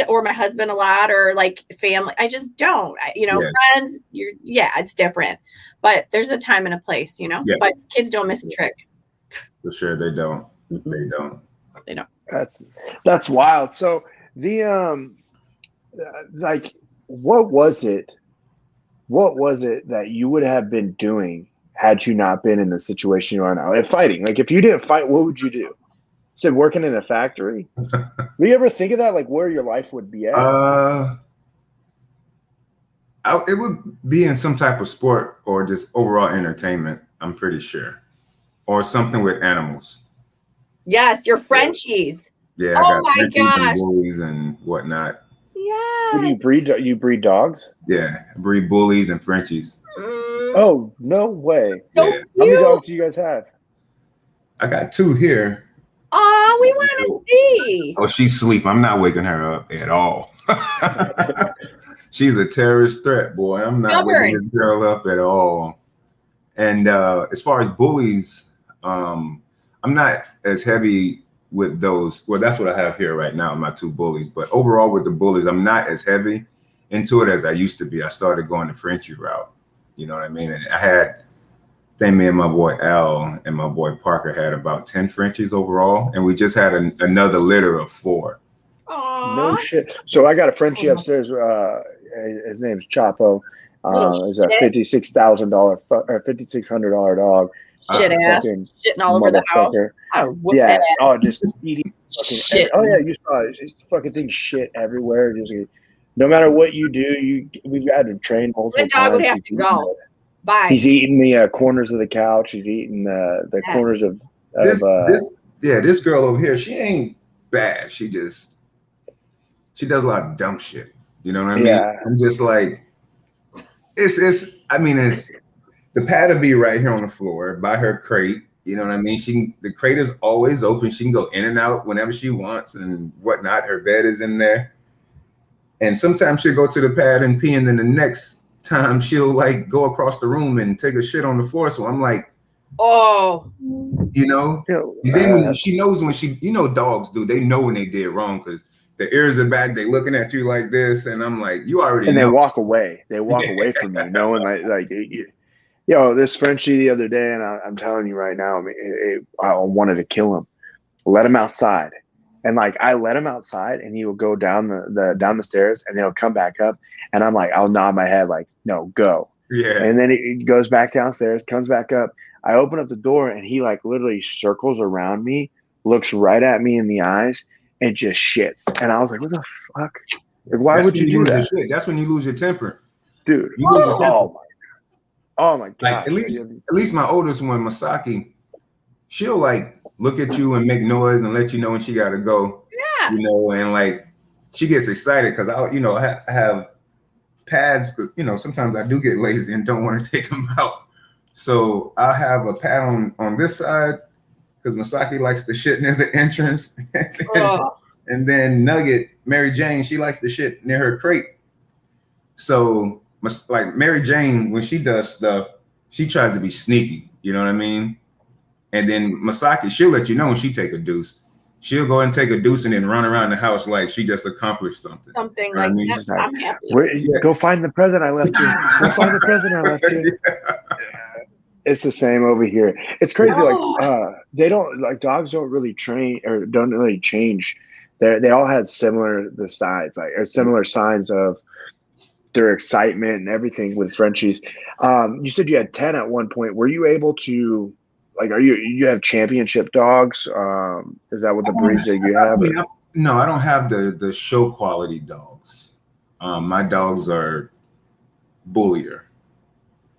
Or my husband a lot, or like family. I just don't, friends, it's different, but there's a time and a place, but kids don't miss a trick.
For sure. They don't. They don't.
That's wild. So the, like, what was it that you would have been doing had you not been in the situation you are now? And fighting, like if you didn't fight, what would you do? Said working in a factory. Do you ever think of that, like where your life would be at?
It would be in some type of sport or just overall entertainment, I'm pretty sure, or something with animals.
Yes, your Frenchies.
Yeah.
Oh my gosh.
And bullies and whatnot.
Yeah.
What do you breed dogs?
Yeah, I breed bullies and Frenchies.
Oh, no way.
So
How many dogs do you guys have?
I got 2 here.
Oh, we want to see.
Oh, she's asleep. I'm not waking her up at all. She's a terrorist threat, boy. I'm not waking this girl up at all. And as far as bullies, I'm not as heavy with those. Well, that's what I have here right now, my 2 bullies. But overall with the bullies, I'm not as heavy into it as I used to be. I started going the Frenchie route. You know what I mean? And I think me and my boy Al and my boy Parker had about 10 Frenchies overall. And we just had another litter of 4.
Aww.
No shit. So I got a Frenchie upstairs. His name's Chapo. It's a $56,000 or $5,600 dog.
Shit ass, shitting all over the house. Oh,
yeah.
That ass.
Oh, just eating fucking
shit.
Oh yeah, you saw it. Just fucking thing shit everywhere. Just no matter what you do, we've had to train multiple times.
The dog would have to go. Bye.
He's eating the corners of the couch. He's eating the corners of
this girl over here. She ain't bad. She does a lot of dumb shit. You know what I mean?
Yeah.
I'm just like, it's the pad will be right here on the floor by her crate. You know what I mean? The crate is always open. She can go in and out whenever she wants and whatnot. Her bed is in there. And sometimes she'll go to the pad and pee, and then the next time she'll like go across the room and take a shit on the floor. So I'm like,
oh,
you know, and then when she knows when she, you know, dogs do, they know when they did wrong because the ears are back, they looking at you like this, and I'm like, you already know.
They walk away. They walk away from you, knowing this Frenchie the other day, and I'm telling you right now, I wanted to kill him. Let him outside, and like I let him outside, and he will go down the stairs, and he'll come back up, and I'm like, I'll nod my head like, no, go.
Yeah.
And then he goes back downstairs, comes back up. I open up the door, and he like literally circles around me, looks right at me in the eyes, and just shits. And I was like, what the fuck? Like, why would you do that?
That's when you lose your temper.
Dude.
You lose your temper.
Oh my God.
Like, at least my oldest one, Masaki, she'll like look at you and make noise and let you know when she gotta go.
Yeah.
You know, and like she gets excited because I have pads, you know, sometimes I do get lazy and don't want to take them out. So I'll have a pad on this side because Masaki likes the shit near the entrance. And then Nugget, Mary Jane, she likes the shit near her crate. So like Mary Jane, when she does stuff, she tries to be sneaky. You know what I mean? And then Masaki, she'll let you know when she take a deuce. She'll go and take a deuce and then run around the house like she just accomplished something.
Something like that. I'm happy.
Go find the present I left you. Go find the present I left you. It's the same over here. It's crazy. Like they don't like dogs don't really train or don't really change. They all had similar similar signs of their excitement and everything with Frenchies. You said you had 10 at one point. Were you able to like? You have championship dogs? Is that what the breeds that you have?
No, I don't have the show quality dogs. My dogs are bullier,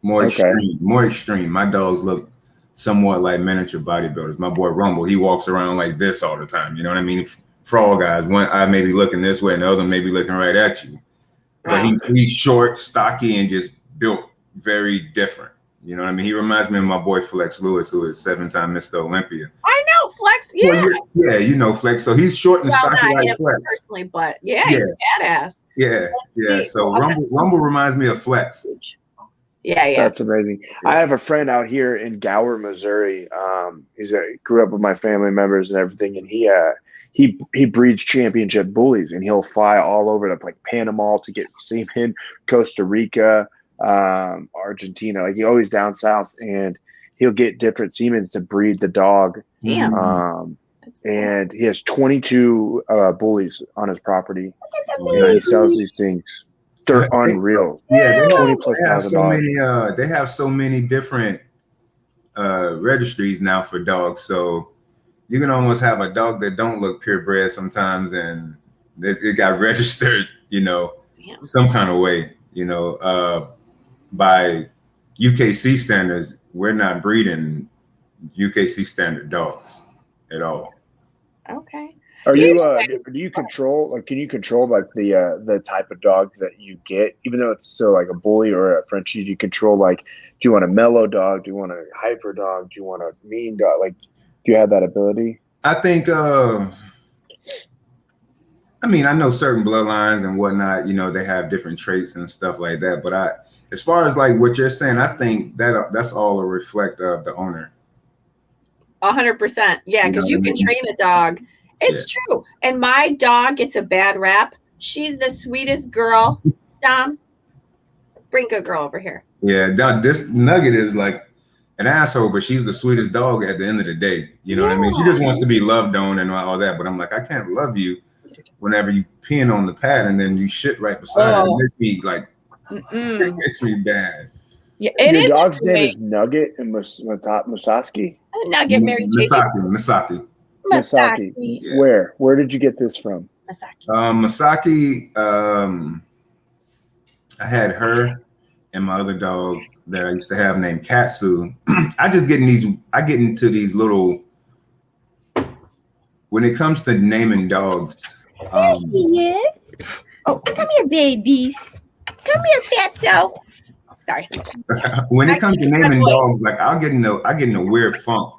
more extreme. My dogs look somewhat like miniature bodybuilders. My boy Rumble, he walks around like this all the time. You know what I mean? Frog guys, one eye may be looking this way and the other may be looking right at you. But he's short, stocky, and just built very different. You know what I mean? He reminds me of my boy Flex Lewis, who is 7-time Mr. Olympia.
I know Flex, yeah.
Well, you know Flex. So he's short and stocky like Flex.
Personally, but he's a badass.
Yeah. So Rumble reminds me of Flex.
Yeah.
That's amazing. I have a friend out here in Gower, Missouri. Grew up with my family members and everything, and he breeds championship bullies, and he'll fly all over to like Panama to get semen, Costa Rica, Argentina. Like he's always down south, and he'll get different semens to breed the dog.
Damn.
And he has 22 bullies on his property, and he sells these things. They're unreal.
Yeah,
$20,000.
They have so many different registries now for dogs. So you can almost have a dog that don't look purebred sometimes, and it got registered, some kind of way, by UKC standards. We're not breeding UKC standard dogs at all.
Okay.
Are you? Do you control? Like, can you control like the type of dog that you get, even though it's still like a bully or a Frenchie? Do you control like? Do you want a mellow dog? Do you want a hyper dog? Do you want a mean dog? Like, do you have that ability?
I think I mean, I know certain bloodlines and whatnot, you know, they have different traits and stuff like that. But as far as like what you're saying, I think that's all a reflect of the owner.
100%. Yeah, because you can train a dog. It's true. And my dog gets a bad rap. She's the sweetest girl. Dom, bring good girl over here.
Yeah, this Nugget is like an asshole, but she's the sweetest dog at the end of the day. You know what I mean? She just wants to be loved on and all that. But I'm like, I can't love you whenever you peeing on the pad and then you shit right beside her. It makes me like, it makes me bad.
Yeah, your
dog's name is Nugget and Musaski?
Nugget, Mary
Misaki.
Yeah.
Where did you get this from?
Misaki, I had her and my other dog that I used to have named Katsu. I get into these little, when it comes to naming dogs.
There she is. Oh, come here, babies. Come here, Fatso. Sorry.
When it comes to naming dogs, like I get in a weird funk.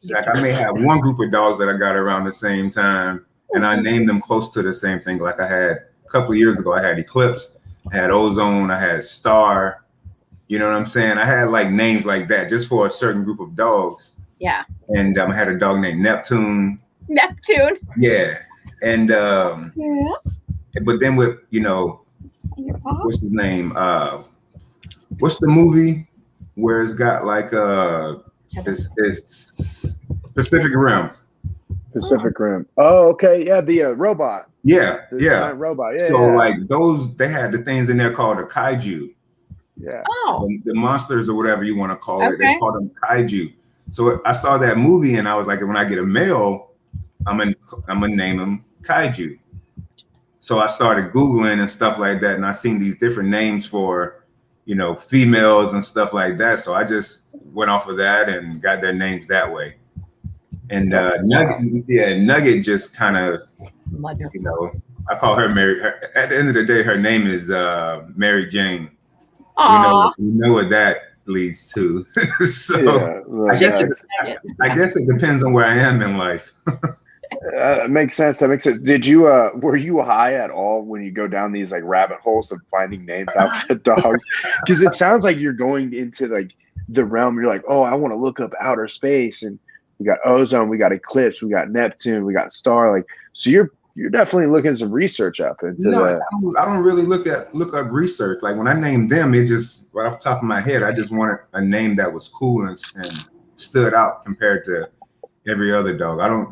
Like I may have one group of dogs that I got around the same time, and I named them close to the same thing. Like I had a couple of years ago, I had Eclipse, I had Ozone, I had Star. You know what I'm saying? I had like names like that just for a certain group of dogs.
Yeah.
And I had a dog named Neptune.
Neptune.
Yeah. And but then with what's his name? What's the movie where it's got like this Pacific Rim?
Pacific Rim. Oh, okay. Yeah, the robot.
Yeah,
the robot. Yeah.
So like those, they had the things in there called a kaiju.
Yeah.
Oh.
The monsters or whatever you want to call it, they call them kaiju. So I saw that movie and I was like, when I get a male, I'm gonna name him Kaiju. So I started Googling and stuff like that, and I seen these different names for, females and stuff like that. So I just went off of that and got their names that way. And Nugget just kind of, I call her Mary. At the end of the day, her name is Mary Jane. You know what that leads to. So I guess it depends on where I am in life.
Makes sense. That makes sense. Did you were you high at all when you go down these like rabbit holes of finding names out for dogs? Because it sounds like you're going into like the realm. You're like, oh, I want to look up outer space, and we got Ozone, we got Eclipse, we got Neptune, we got Star. Like, so you're definitely looking some research up into
I don't really look up research. Like when I named them, it just right off the top of my head, I just wanted a name that was cool and stood out compared to every other dog. I don't,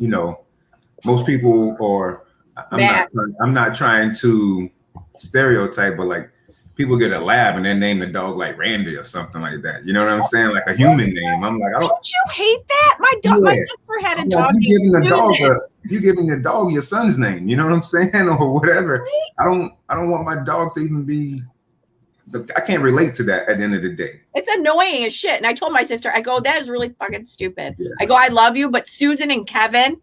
most people, or I'm not trying to stereotype, but like people get a lab and then name the dog like Randy or something like that. You know what I'm saying? Like a human name. I'm like, don't
you hate that? My sister had a dog.
You giving the dog your son's name. You know what I'm saying? Or whatever. Right? I don't want my dog to even be. I can't relate to that at the end of the day.
It's annoying as shit. And I told my sister, I go, that is really fucking stupid. Yeah. I go, I love you, but Susan and Kevin.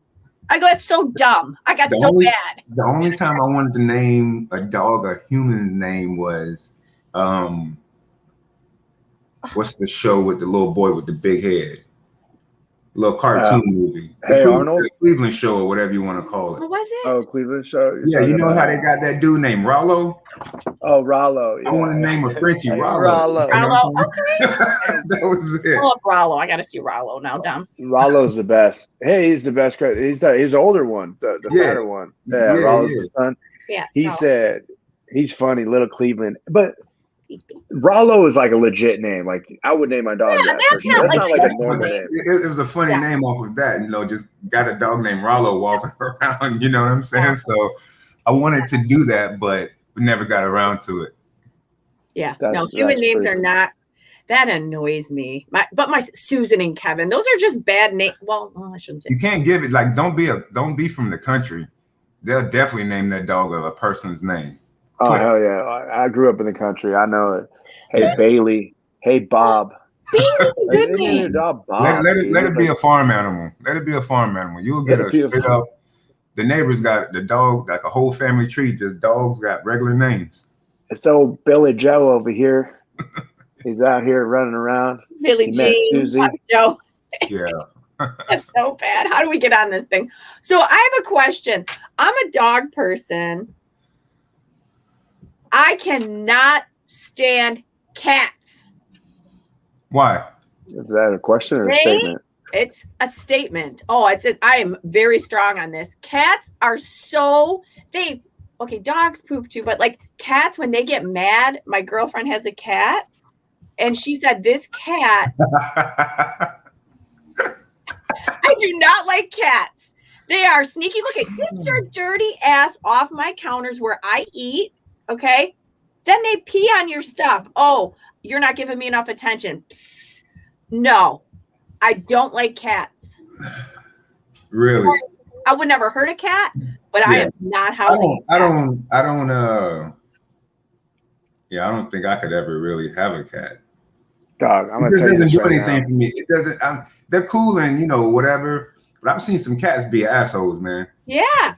I go, it's so dumb. I got bad.
The only time I wanted to name a dog a human name was, what's the show with the little boy with the big head? Little cartoon movie.
Arnold?
Cleveland Show or whatever you want to call it.
What was it?
Oh, Cleveland Show.
Yeah, you know how they got that dude named Rollo?
Oh, Rollo. Yeah.
I want to name a Frenchie Rollo.
Rollo. Okay.
That was it.
I love Rollo. I got to see Rollo now, Dom.
Rollo's the best. Hey, he's the best. He's the older one, the fatter one. Yeah, Rollo's the son.
Yeah.
He said he's funny, little Cleveland, but Rollo is like a legit name. Like I would name my dog that for sure. That's not like a normal name.
It was a funny name off of that. Just got a dog named Rollo walking around. You know what I'm saying? So I wanted to do that, but we never got around to it.
Yeah. Human names are not. That annoys me. But my Susan and Kevin, those are just bad names. Well, I shouldn't say.
You can't give it like don't be from the country. They'll definitely name that dog a person's name.
Oh, hell yeah. I grew up in the country. I know it. Hey, Bailey. Hey, Bob.
Let it be a farm animal. Let it be a farm animal. You'll get a straight up. The neighbors got the dog, like a whole family tree. Just dogs got regular names.
It's old Billy Joe over here. He's out here running around.
Billy Jean, Joe.
Yeah.
That's so bad. How do we get on this thing? So I have a question. I'm a dog person. I cannot stand cats.
Why? Is that a question or a statement?
It's a statement. Oh, I am very strong on this. Cats are okay, dogs poop too, but like cats, when they get mad, my girlfriend has a cat, and she said this cat, I do not like cats. They are sneaky. Look at, get your dirty ass off my counters where I eat, okay? Then they pee on your stuff. Oh, you're not giving me enough attention. Psst. No, I don't like cats.
Really?
I would never hurt a cat, but I am not housing.
I don't think I could ever really have a cat.
Dog, I'm gonna tell you this
doesn't do
right
anything
now.
for me. It doesn't. They're cool and whatever. But I've seen some cats be assholes, man.
Yeah.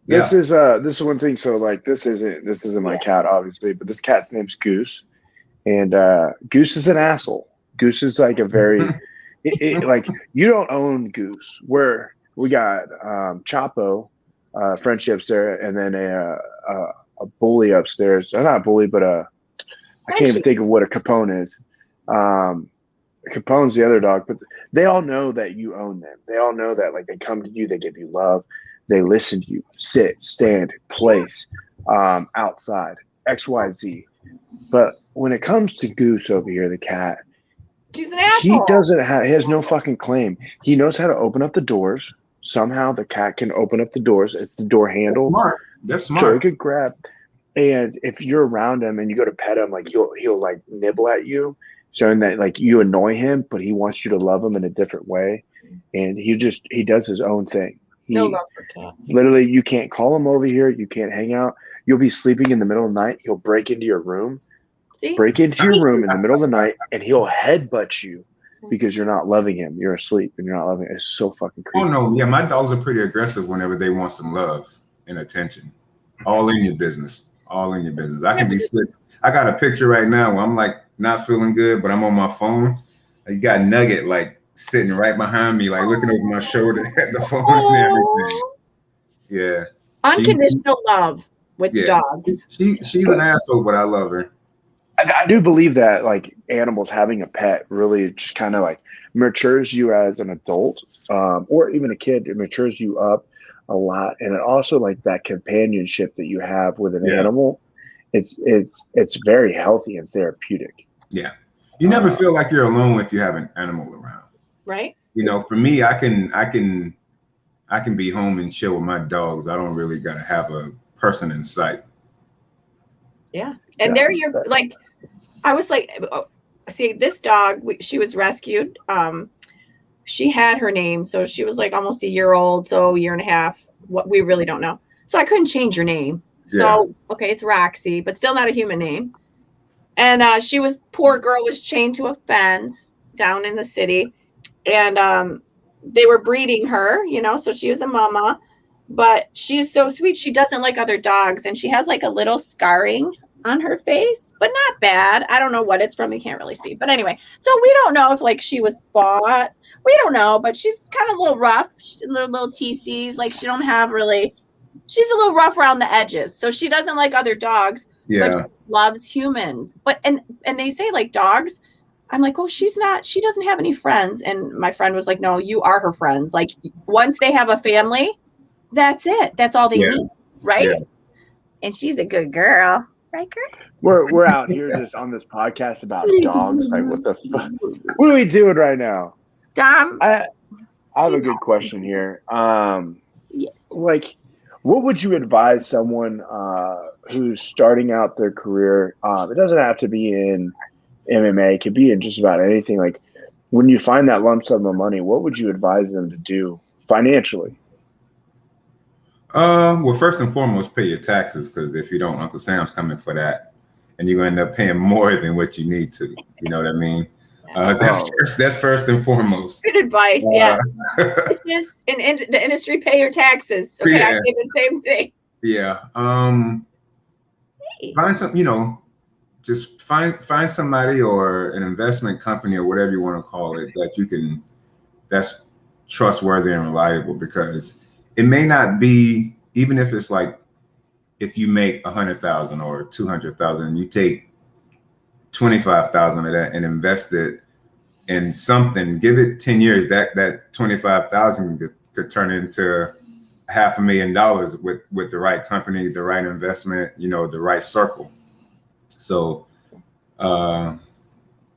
This is one thing. So like this isn't my cat, obviously, but this cat's name's Goose, and Goose is an asshole. Goose is like a very like you don't own Goose. Where we got Chapo, Frenchie upstairs, and then a bully upstairs. Not a bully, but I can't even think of what a Capone is. Capone's the other dog, but they all know that you own them. They all know that, like, they come to you, they give you love, they listen to you, sit, stand, place, outside, X, Y, Z. But when it comes to Goose over here, the cat,
she's an asshole.
He has no fucking claim. He knows how to open up the doors. Somehow the cat can open up the doors. It's the door handle.
That's smart.
So he could grab. And if you're around him and you go to pet him, like he'll like nibble at you, showing that like you annoy him, but he wants you to love him in a different way. And he does his own thing.
No love for cats.
Literally, you can't call him over here. You can't hang out. You'll be sleeping in the middle of the night. He'll break into your room, in the middle of the night, and he'll headbutt you because you're not loving him. You're asleep and you're not loving him. It's so fucking creepy.
Oh no, yeah, my dogs are pretty aggressive whenever they want some love and attention. All in your business. All in your business. I can be sick. I got a picture right now where I'm like not feeling good, but I'm on my phone. You got Nugget like sitting right behind me, like looking over my shoulder at the phone and everything. Yeah.
Unconditional love with dogs.
She's an asshole, but I love her.
I do believe that like animals having a pet really just kind of like matures you as an adult, or even a kid. It matures you up a lot, and it also like that companionship that you have with an animal. It's very healthy and therapeutic.
Yeah, you never feel like you're alone if you have an animal around.
Right.
For me, I can be home and chill with my dogs. I don't really gotta have a person in sight.
Yeah, and there you're like, I was like, see, this dog, she was rescued. She had her name, so she was like almost a year old, so a year and a half. What we really don't know. So I couldn't change her name. So okay, it's Roxy, but still not a human name. And poor girl was chained to a fence down in the city, and they were breeding her, so she was a mama, but she's so sweet. She doesn't like other dogs, and she has like a little scarring on her face, but not bad. I don't know what it's from. You can't really see, but anyway, so we don't know if like she was bought. We don't know, but she's kind of a little rough, little TCs. Like she's a little rough around the edges. So she doesn't like other dogs, but she loves humans. But, and they say like dogs, I'm like, oh, she doesn't have any friends. And my friend was like, no, you are her friends. Like once they have a family, that's it. That's all they need. Right. Yeah. And she's a good girl. Right, girl?
We're out here just on this podcast about dogs. Like what the fuck? What are we doing right now?
Dom,
I have a good question here.
Yes.
Like, what would you advise someone who's starting out their career? It doesn't have to be in MMA. It could be in just about anything. Like, when you find that lump sum of money, what would you advise them to do financially?
Well, first and foremost, pay your taxes, because if you don't, Uncle Sam's coming for that, and you're going to end up paying more than what you need to. You know what I mean? That's first and foremost.
Good advice. Yeah. It's just in the industry, pay your taxes. Okay, I say the same thing.
Yeah. Find some, just find somebody or an investment company or whatever you want to call it that you can that's trustworthy and reliable, because it may not be, even if it's like, if you make 100,000 or 200,000 and you take 25,000 of that and invest it in something, give it 10 years, that 25,000 could turn into $500,000 with the right company, the right investment, you know, the right circle. So I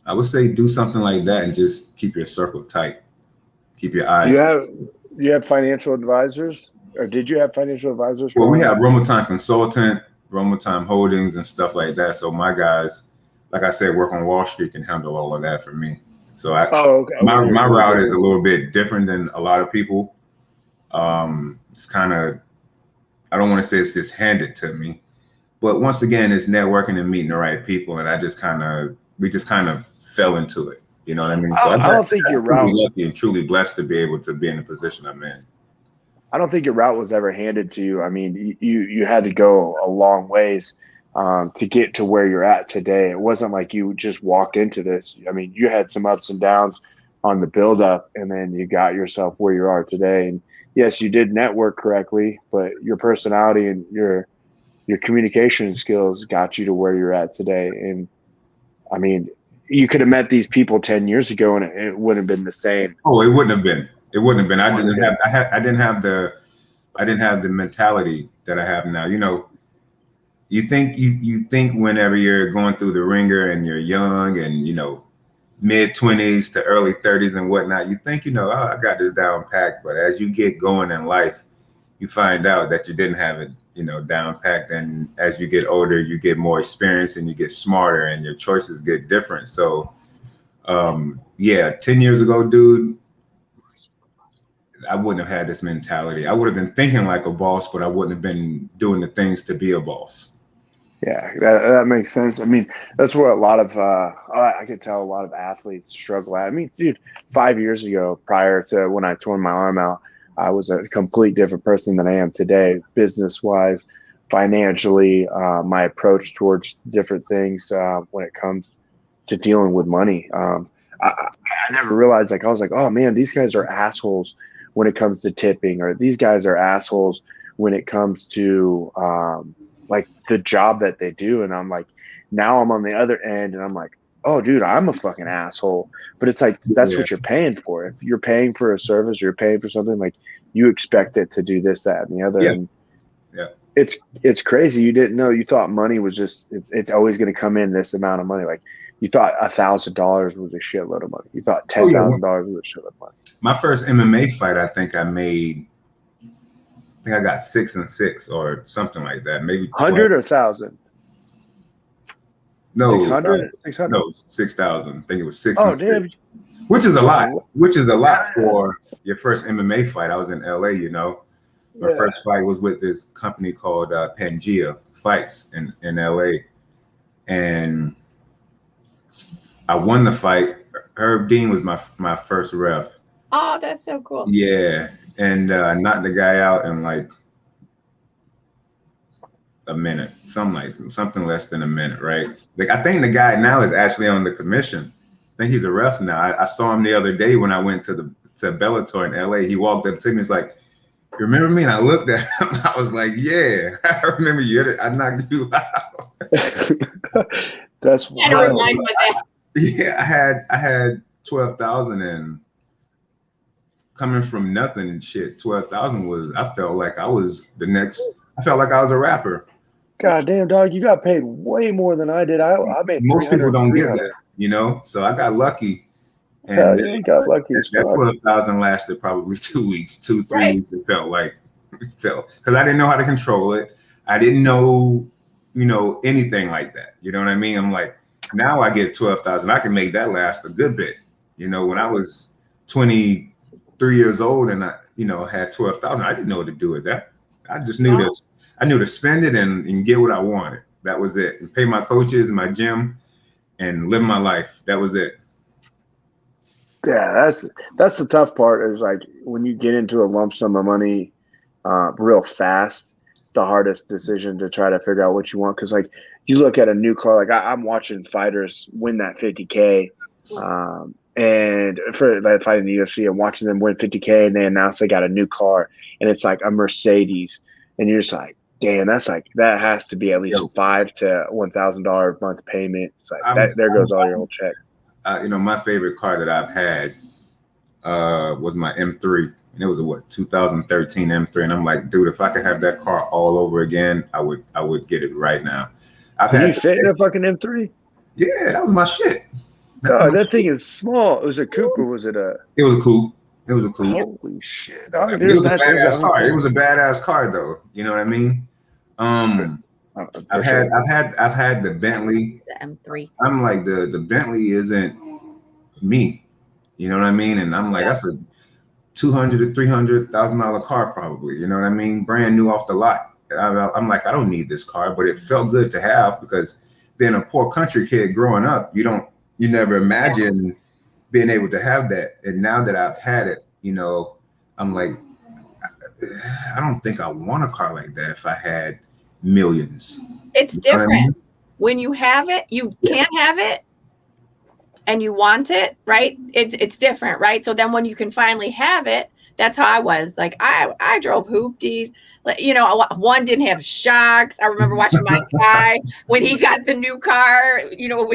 would say do something like that and just keep your circle tight. Keep your eyes.
You have financial advisors, or did you have financial advisors?
Well, we have Time Consultant, Time Holdings, and stuff like that. So my guys, like I said, work on Wall Street, can handle all of that for me. So my route is a little bit different than a lot of people. It's kind of, I don't want to say it's just handed to me, but once again, it's networking and meeting the right people, and we just kind of fell into it. You know what I mean? So
I don't think your route,
lucky and truly blessed to be able to be in the position I'm in.
I don't think your route was ever handed to you. I mean, you had to go a long ways to get to where you're at today. It wasn't like you just walked into this. I mean, you had some ups and downs on the buildup, and then you got yourself where you are today. And yes, you did network correctly, but your personality and your communication skills got you to where you're at today. And I mean, you could have met these people 10 years ago and it wouldn't have been the same.
Oh, it wouldn't have been. It wouldn't have been. I didn't have the mentality that I have now. You know, you think whenever you're going through the ringer and you're young and, you know, mid-20s to early 30s and whatnot, you think, you know, oh, I got this down packed. But as you get going in life, you find out that you didn't have it, you know, down packed. And as you get older, you get more experience and you get smarter and your choices get different. So, 10 years ago, dude, I wouldn't have had this mentality. I would have been thinking like a boss, but I wouldn't have been doing the things to be a boss.
Yeah, that makes sense. I mean, that's where a lot of I could tell a lot of athletes struggle at. I mean, dude, 5 years ago, prior to when I tore my arm out, I was a complete different person than I am today, business-wise, financially, my approach towards different things when it comes to dealing with money. I never realized, I was like, oh man, these guys are assholes when it comes to tipping, or these guys are assholes when it comes to like the job that they do. And I'm like, now I'm on the other end and I'm like, oh dude, I'm a fucking asshole. But it's like, that's what you're paying for. If you're paying for a service or you're paying for something, like you expect it to do this, that, and the other. And it's crazy. You didn't know. You thought money was just, it's always going to come in this amount of money. Like you thought $1,000 was a shitload of money. You thought $10,000 was a shitload of money.
My first MMA fight, I think I got 6 and 6 or something like that. Maybe
100 or 1,000.
No,
600. 600.
No, 6,000. I think it was 6.
Oh damn!
6. Which is a lot. Which is a lot for your first MMA fight. I was in LA. You know, my first fight was with this company called Pangea Fights in LA, and I won the fight. Herb Dean was my first ref.
Oh, that's so cool.
Yeah, and knocked the guy out in like a minute, something less than a minute, right? Like I think the guy now is actually on the commission. I think he's a ref now. I saw him the other day when I went to Bellator in LA. He walked up to me, he's like, "You remember me?" And I looked at him. I was like, "Yeah, I remember you. I knocked you out."
That's wild.
Yeah, I had 12,000 and coming from nothing and shit. 12,000 was. I felt like I was a rapper.
God damn, dog, you got paid way more than I did. I made
most people don't get that, you know. So I got lucky. And
you got lucky.
That 12,000 lasted probably 2 weeks, 3 weeks. It felt because I didn't know how to control it. I didn't know, anything like that. You know what I mean? I'm like, now I get 12,000. I can make that last a good bit. You know, when I was 23 years old and I, had 12,000, I didn't know what to do with that. I just knew this. I knew to spend it and get what I wanted. That was it. And pay my coaches, my gym, and live my life. That was it.
Yeah, that's the tough part is like when you get into a lump sum of money real fast, the hardest decision to try to figure out what you want. Because like you look at a new car, like I'm watching fighters win that 50K and for like fighting the UFC and watching them win 50K, and they announced they got a new car, and it's like a Mercedes, and you're just like, damn, that has to be at least $5,000 to $1,000 a month payment. It's like there goes all your whole check.
My favorite car that I've had was my M3, and it was a 2013 M3, and I'm like, dude, if I could have that car all over again, I would get it right now.
Can you fit in a fucking M3?
Yeah, that was my shit.
God, that thing is small. It was a coupe, or was it a?
It was a coupe. It was a coupe.
Holy shit!
It was a badass car. It was a badass car, though. You know what I mean? I've had the Bentley.
The M3.
I'm like the Bentley isn't me. You know what I mean? And I'm like, that's a $200,000 to $300,000 car, probably. You know what I mean? Brand new off the lot. I'm like, I don't need this car, but it felt good to have, because being a poor country kid growing up, you never imagine being able to have that. And now that I've had it, you know, I'm like, I don't think I want a car like that if I had millions.
It's different. I mean? When you have it, you can't have it, and you want it, right? It's different, right? So then when you can finally have it, that's how I was. Like I drove hoopties. You know, one didn't have shocks. I remember watching my guy when he got the new car. You know,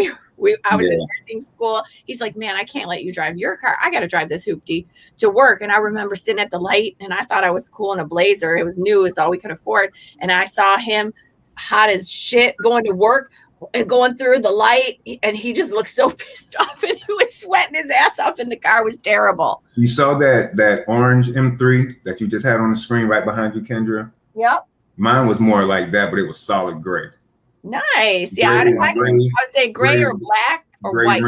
I was in nursing school. He's like, man, I can't let you drive your car. I got to drive this hoopty to work. And I remember sitting at the light, and I thought I was cool in a Blazer. It was new. It's all we could afford. And I saw him hot as shit going to work and going through the light, and he just looked so pissed off, and he was sweating his ass off, and the car was terrible.
You saw that orange M3 that you just had on the screen right behind you, Kendra?
Yep.
Mine was more like that, but it was solid gray.
Nice. Yeah, I would say gray or black or
gray
white.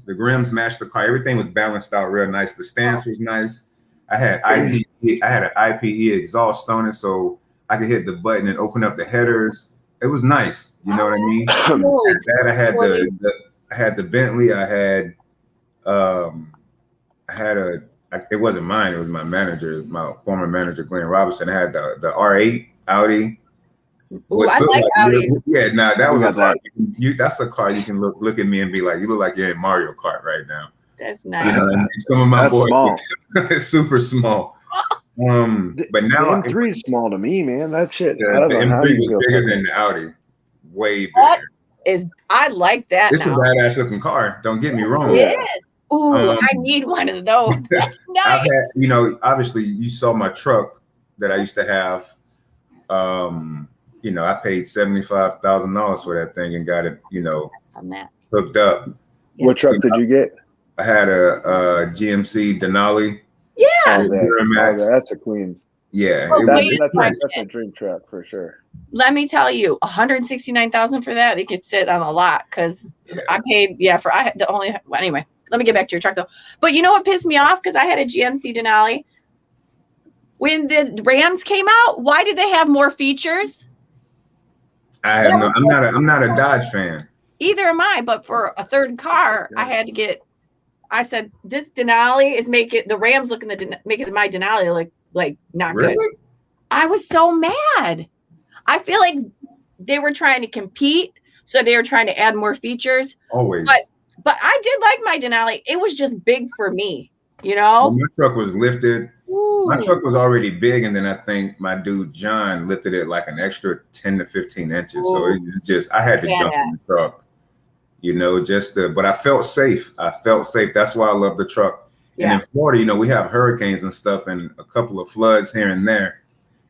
The rims matched the car. Everything was balanced out real nice. The stance was nice. I had an IPE exhaust on it, so I could hit the button and open up the headers. It was nice, you know what I mean? I had the Bentley. I had it wasn't mine. It was my manager, my former manager, Glenn Robinson. I had the R8 Audi.
Ooh, I like Audi.
Yeah, nah, that was a car. That's a car you can look at me and be like, you look like you're in Mario Kart right now.
That's nice.
You know what I mean? Some of my boys, it's super small. But now
the M3 is small to me, man. That shit.
The
I don't know how
M3
you
was bigger than the Audi. Way
That
bigger.
I like that.
It's a badass looking car. Don't get me wrong.
It is. Ooh, I need one of those. That's nice.
I've had, you know, obviously you saw my truck that I used to have. You know, I paid $75,000 for that thing and got it, you know, hooked up.
Yeah. What truck did you get?
I had a GMC Denali.
Yeah.
That's a clean.
Yeah.
That's a dream truck for sure.
Let me tell you, $169,000 for that. It could sit on a lot, because I paid. Anyway, let me get back to your truck though. But you know what pissed me off? Because I had a GMC Denali. When the Rams came out, why did they have more features?
I'm not a Dodge fan.
Either am I. But for a third car, I had to get. I said this Denali is making the Rams making my Denali look like not
really
good. I was so mad. I feel like they were trying to compete, so they were trying to add more features.
Always.
But I did like my Denali. It was just big for me, you know?
When my truck was lifted.
Ooh.
My truck was already big, and then I think my dude John lifted it like an extra 10 to 15 inches. Ooh. So it just, I had to jump in the truck, you know, but I felt safe. That's why I love the truck. Yeah. And in Florida, you know, we have hurricanes and stuff and a couple of floods here and there.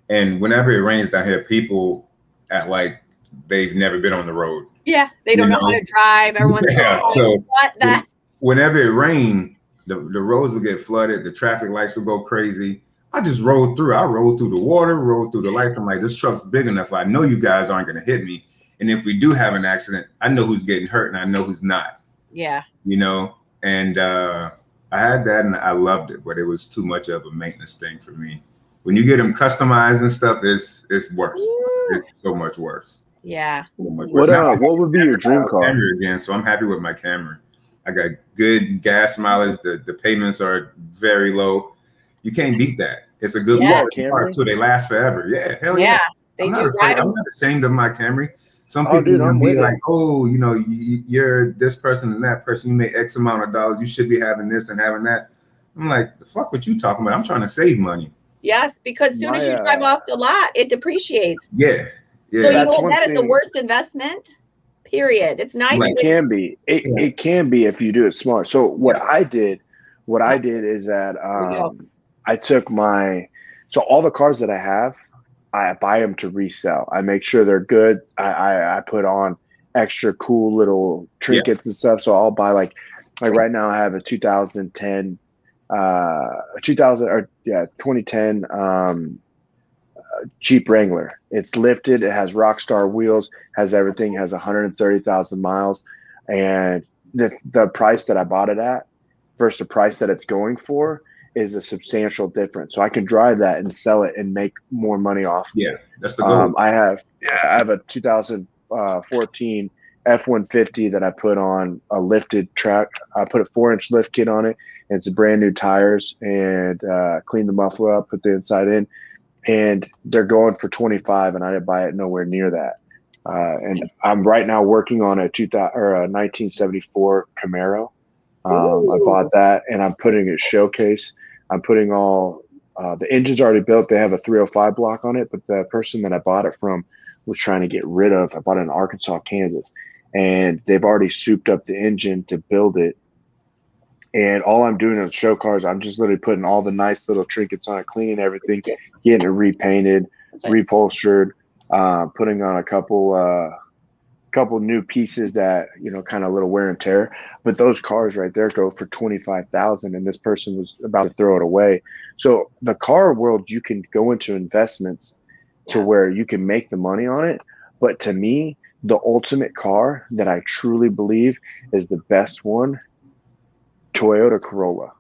And whenever it rains down here, people act like they've never been on the road.
Yeah, they don't know how to drive. Everyone's what that?
Whenever it rained, the roads would get flooded. The traffic lights would go crazy. I just rolled through. I rolled through the water, rolled through the lights. I'm like, this truck's big enough. I know you guys aren't going to hit me. And if we do have an accident, I know who's getting hurt and I know who's not.
Yeah.
You know, and I had that and I loved it, but it was too much of a maintenance thing for me. When you get them customized and stuff, it's worse. Ooh. It's so much worse.
Yeah.
So much worse.
What would be your dream car?
Again, so I'm happy with my Camry. I got good gas mileage. The payments are very low. You can't beat that. It's a good car too. They last forever. Yeah, hell yeah.
They
I'm
do.
I'm not ashamed of my Camry. Some
Oh,
people
dude, I'm
will be
with
like,
it.
oh, you know, you're this person and that person. You make X amount of dollars. You should be having this and having that. I'm like, the fuck what you talking about? I'm trying to save money.
Yes, because as soon as
My
you drive off the lot, it depreciates.
Yeah. Yeah.
So you know
That's
what?
one
That is the
thing.
worst investment. Period. It's nice.
Right.
It can be.
Yeah.
It can be if you do it smart. So what I did is that
we go.
I took so all the cars that I have, I buy them to resell. I make sure they're good. I put on extra cool little trinkets and stuff. So I'll buy like right now I have a 2010 2010 Jeep Wrangler. It's lifted. It has Rockstar wheels, has everything, has 130,000 miles. And the price that I bought it at versus the price that it's going for is a substantial difference. So I can drive that and sell it and make more money off.
Yeah, that's the goal.
I have a 2014 F-150 that I put on a lifted track. I put a 4-inch lift kit on it. And it's brand new tires and cleaned the muffler up, put the inside in. And they're going for 25, and I didn't buy it nowhere near that. And I'm right now working on a 1974 Camaro. I bought that, and I'm putting it showcase. I'm putting all the engine's already built. They have a 305 block on it, but the person that I bought it from was trying to get rid of. I bought it in Arkansas, Kansas, and they've already souped up the engine to build it. And all I'm doing on show cars, I'm just literally putting all the nice little trinkets on it, cleaning everything, getting it repainted, reupholstered, putting on a couple new pieces that, you know, kind of a little wear and tear. But those cars right there go for 25,000, and this person was about to throw it away. So the car world, you can go into investments to where you can make the money on it. But to me, the ultimate car that I truly believe is the best one, Toyota Corolla.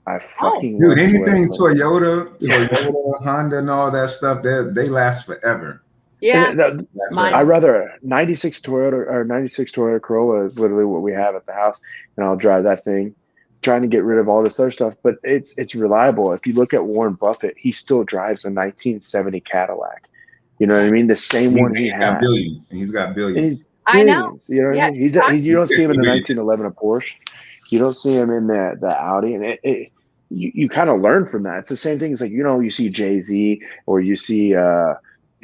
I fucking love
anything
Toyota,
Toyota, Honda, and all that stuff, they last forever.
Yeah.
I rather 96 Toyota Corolla is literally what we have at the house, and I'll drive that thing, trying to get rid of all this other stuff. But it's reliable. If you look at Warren Buffett, he still drives a 1970 Cadillac. You know what I mean? The same one he had.
He's got billions.
I know.
You know what I mean? You don't see him in the 1911 Porsche. You don't see him in the Audi, and you kind of learn from that. It's the same thing. It's like, you know, you see Jay-Z or you see, you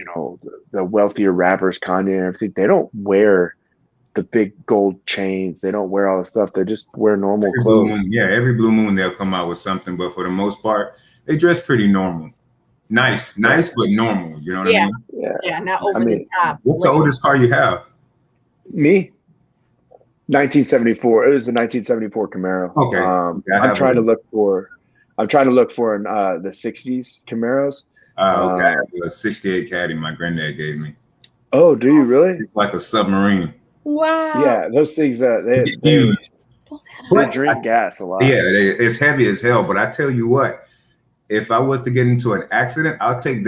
know, the wealthier rappers, Kanye and everything. They don't wear the big gold chains. They don't wear all the stuff. They just wear normal clothes.
Every blue moon they'll come out with something, but for the most part, they dress pretty normal. Nice, but normal. You know what I mean?
Yeah, not over the top.
What's the oldest car you have?
Me? 1974. It was the 1974 Camaro.
Okay.
I'm trying to look for the 60s Camaros.
Okay. I have a 68 Caddy my granddad gave me.
Oh, do you really?
It's like a submarine.
Wow.
Yeah, those things they drink gas a lot.
Yeah, it's heavy as hell. But I tell you what, if I was to get into an accident, I'll take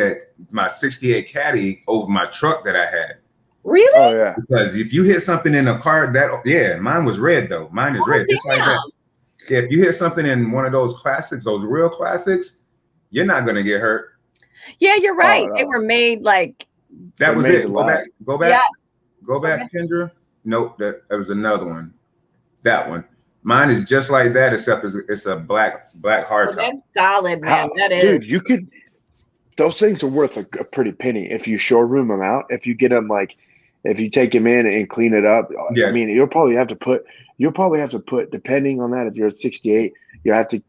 my 68 Caddy over my truck that I had.
Really?
Oh yeah.
Because if you hit something in a car mine was red though. Mine is red, just like that. Yeah, if you hit something in one of those classics, those real classics, you're not gonna get hurt.
Yeah, you're right.
Oh, no.
They were made like
that was it. Go back,
Yeah.
Kendra. Nope, that was another one. That one. Mine is just like that, except it's a black hardtop.
That's solid, man. That is.
Dude, those things are worth a pretty penny if you showroom them out. If you get them if you take them in and clean it up, I mean, you'll probably have to put, depending on that, if you're at 68, you have to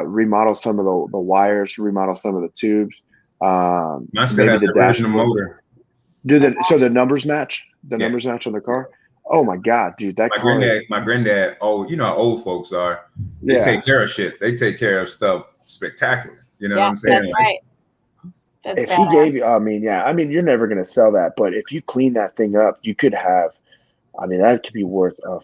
remodel some of the wires, remodel some of the tubes.
Mine still has the original motor.
So the numbers match? The numbers match on the car? Oh my God, dude! My
granddad. Oh, you know how old folks are. They take care of shit. They take care of stuff spectacular. You know what I'm saying?
That's right.
If he gave you, I mean, you're never going to sell that, but if you clean that thing up, you could have, that could be worth a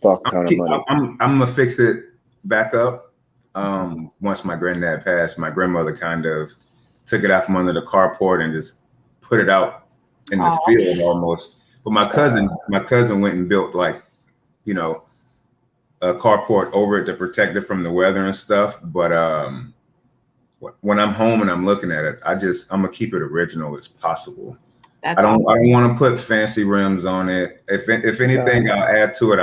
fuck ton of money.
I'm gonna fix it back up. Once my granddad passed, my grandmother kind of took it out from under the carport and just put it out in the field almost. But my cousin went and built a carport over it to protect it from the weather and stuff. But when I'm home and I'm looking at it, I'm gonna keep it original as possible.
That's
I don't
awesome.
want to put fancy rims on it. If anything, I'll add to it.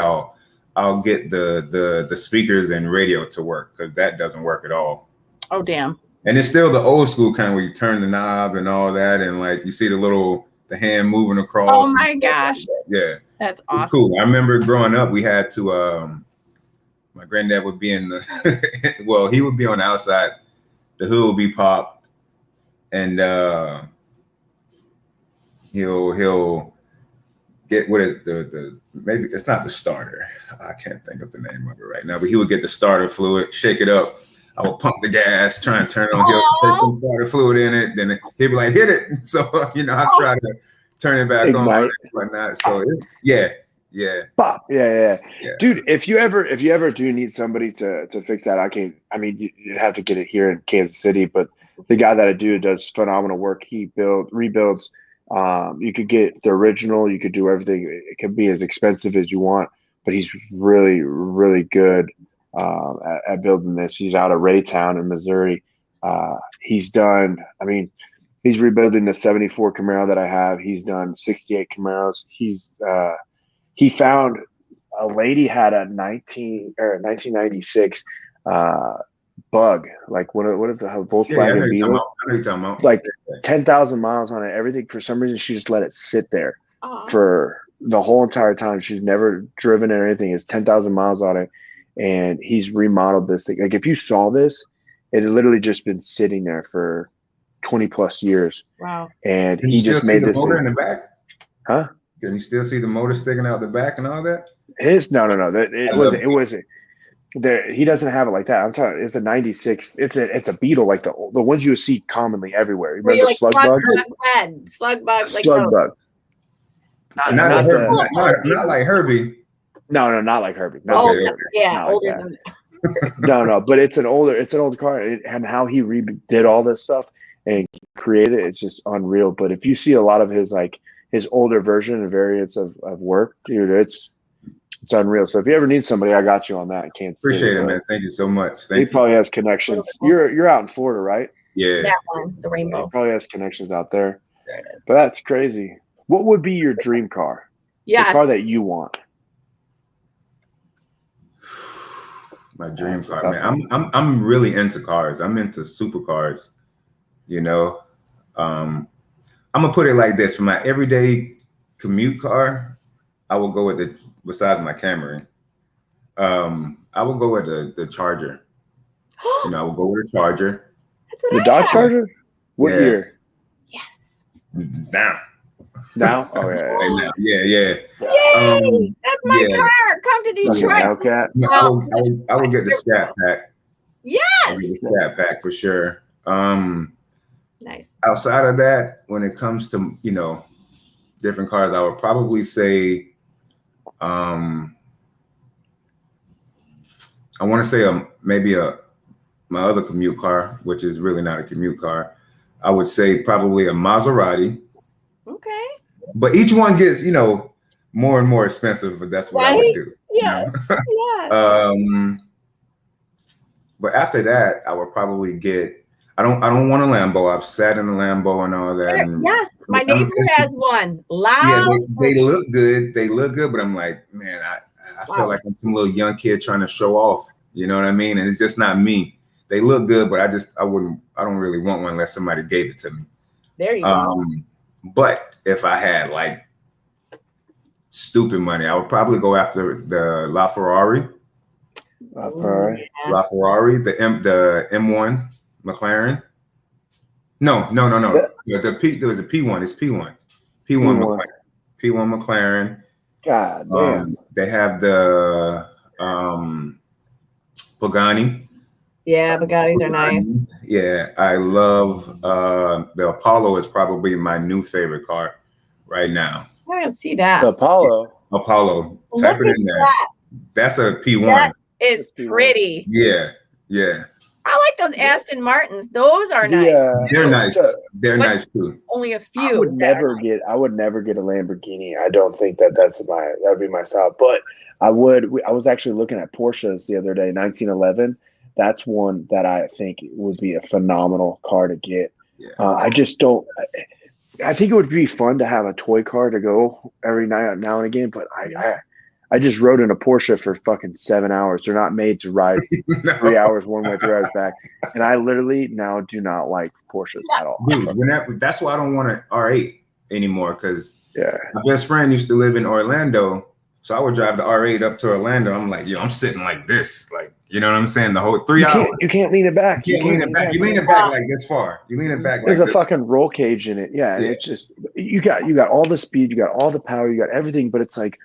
I'll get the speakers and radio to work, because that doesn't work at all.
Oh damn.
And it's still the old school kind where you turn the knob and all that, and like you see the hand moving across.
Oh my gosh.
Yeah.
That's awesome.
It's cool. I remember growing up, we had to my granddad would be in the well, he would be on the outside, the hood would be popped, and he'll get, what is the maybe it's not the starter. I can't think of the name of it right now, but he would get the starter fluid, shake it up. I would pump the gas, try and turn it on. He'll put some starter fluid in it, then he'd be like, hit it. So I try to turn it back on and whatnot. So yeah.
Pop. Yeah. Dude, if you ever do need somebody to fix that, you'd have to get it here in Kansas City, but the guy that I do does phenomenal work. He rebuilds. You could get the original, you could do everything. It can be as expensive as you want, but he's really, really good at building this. He's out of Raytown in Missouri. He's rebuilding the 74 Camaro that I have. He's done 68 Camaros. He found a lady had a 1996 Bug, like what is the Volkswagen Beetle? Like 10,000 miles on it. Everything, for some reason, she just let it sit there for the whole entire time. She's never driven it or anything. It's 10,000 miles on it, and he's remodeled this thing. Like, if you saw this, it had literally just been sitting there for 20 plus years.
Wow!
And
he just made this
motor in the back.
Huh?
Can you still see the motor sticking out the back and all that?
No. It wasn't. There, he doesn't have it like that. I'm talking. It's a '96. It's a Beetle, like the ones you see commonly everywhere. Remember
like
slug bugs?
Slug bugs.
Slug bugs.
Not like Herbie.
No, not like Herbie.
Older
like
than that.
No. But it's an older car, and how he redid all this stuff and created it, it's just unreal. But if you see a lot of his older version and variants of work, dude, it's unreal. So if you ever need somebody, I got you on that. I can't
appreciate it, man. Thank you so much. He
probably has connections. You're out in Florida, right?
Yeah.
That one, the Rainbow.
Yeah, he probably has connections out there. Yeah. But that's crazy. What would be your dream car?
Yes.
The car that you want.
My dream car, man. I'm really into cars. I'm into supercars. I'm gonna put it like this: for my everyday commute car, I will go with besides my Camry, I will go with the Charger. I will go with a Charger.
That's what
the Dodge Charger? What year?
Yes.
Now? Oh yeah.
Yeah.
Yay! That's my car. Come to Detroit.
I will get the Scat Pack.
Yes.
I'll get the Scat Pack for sure.
Nice.
Outside of that, when it comes to different cars, I would probably say I want to say maybe my other commute car, which is really not a commute car. I would say probably a Maserati.
Okay.
But each one gets more and more expensive. But that's what I would do.
Yes. Yeah.
But after that, I would probably get. I don't want a Lambo. I've sat in a Lambo and all that. And
yes, my neighbor has one. Loud.
Yeah, they look good. They look good, but I'm like, man, I feel like I'm some little young kid trying to show off. You know what I mean? And it's just not me. They look good, but I don't really want one unless somebody gave it to me.
There you go.
But if I had like stupid money, I would probably go after the LaFerrari. LaFerrari, the M1 McLaren. No. There was a P1. It's P1. P1 McLaren.
God damn.
They have the Pagani.
Yeah, Bugattis are nice.
Yeah, I love the Apollo is probably my new favorite car right now.
I don't see that.
The Apollo.
Type it in there. That's a P1.
That is pretty.
Yeah.
I like those Aston Martins. Those are nice.
Yeah,
they're nice. They're nice too.
Only a few.
I would never get a Lamborghini. I don't think that would be my style. But I was actually looking at Porsches the other day, 1911. That's one that I think would be a phenomenal car to get.
Yeah.
I just don't. I think it would be fun to have a toy car to go every night now and again, but I just rode in a Porsche for fucking 7 hours. They're not made to ride 3 hours one way, 3 hours back. And I literally now do not like Porsches at all.
Dude, that's why I don't want an R8 anymore, because
Yeah.
my best friend used to live in Orlando. So I would drive the R8 up to Orlando. I'm like, yo, I'm sitting like this. Like, you know what I'm saying? The whole 3 hours.
You can't lean it back.
You can't lean it back. You lean it back like this far. You lean it back like
There's a
this.
fucking roll cage in it. Yeah. And it's just, you got all the speed, you got all the power, you got everything, but it's like,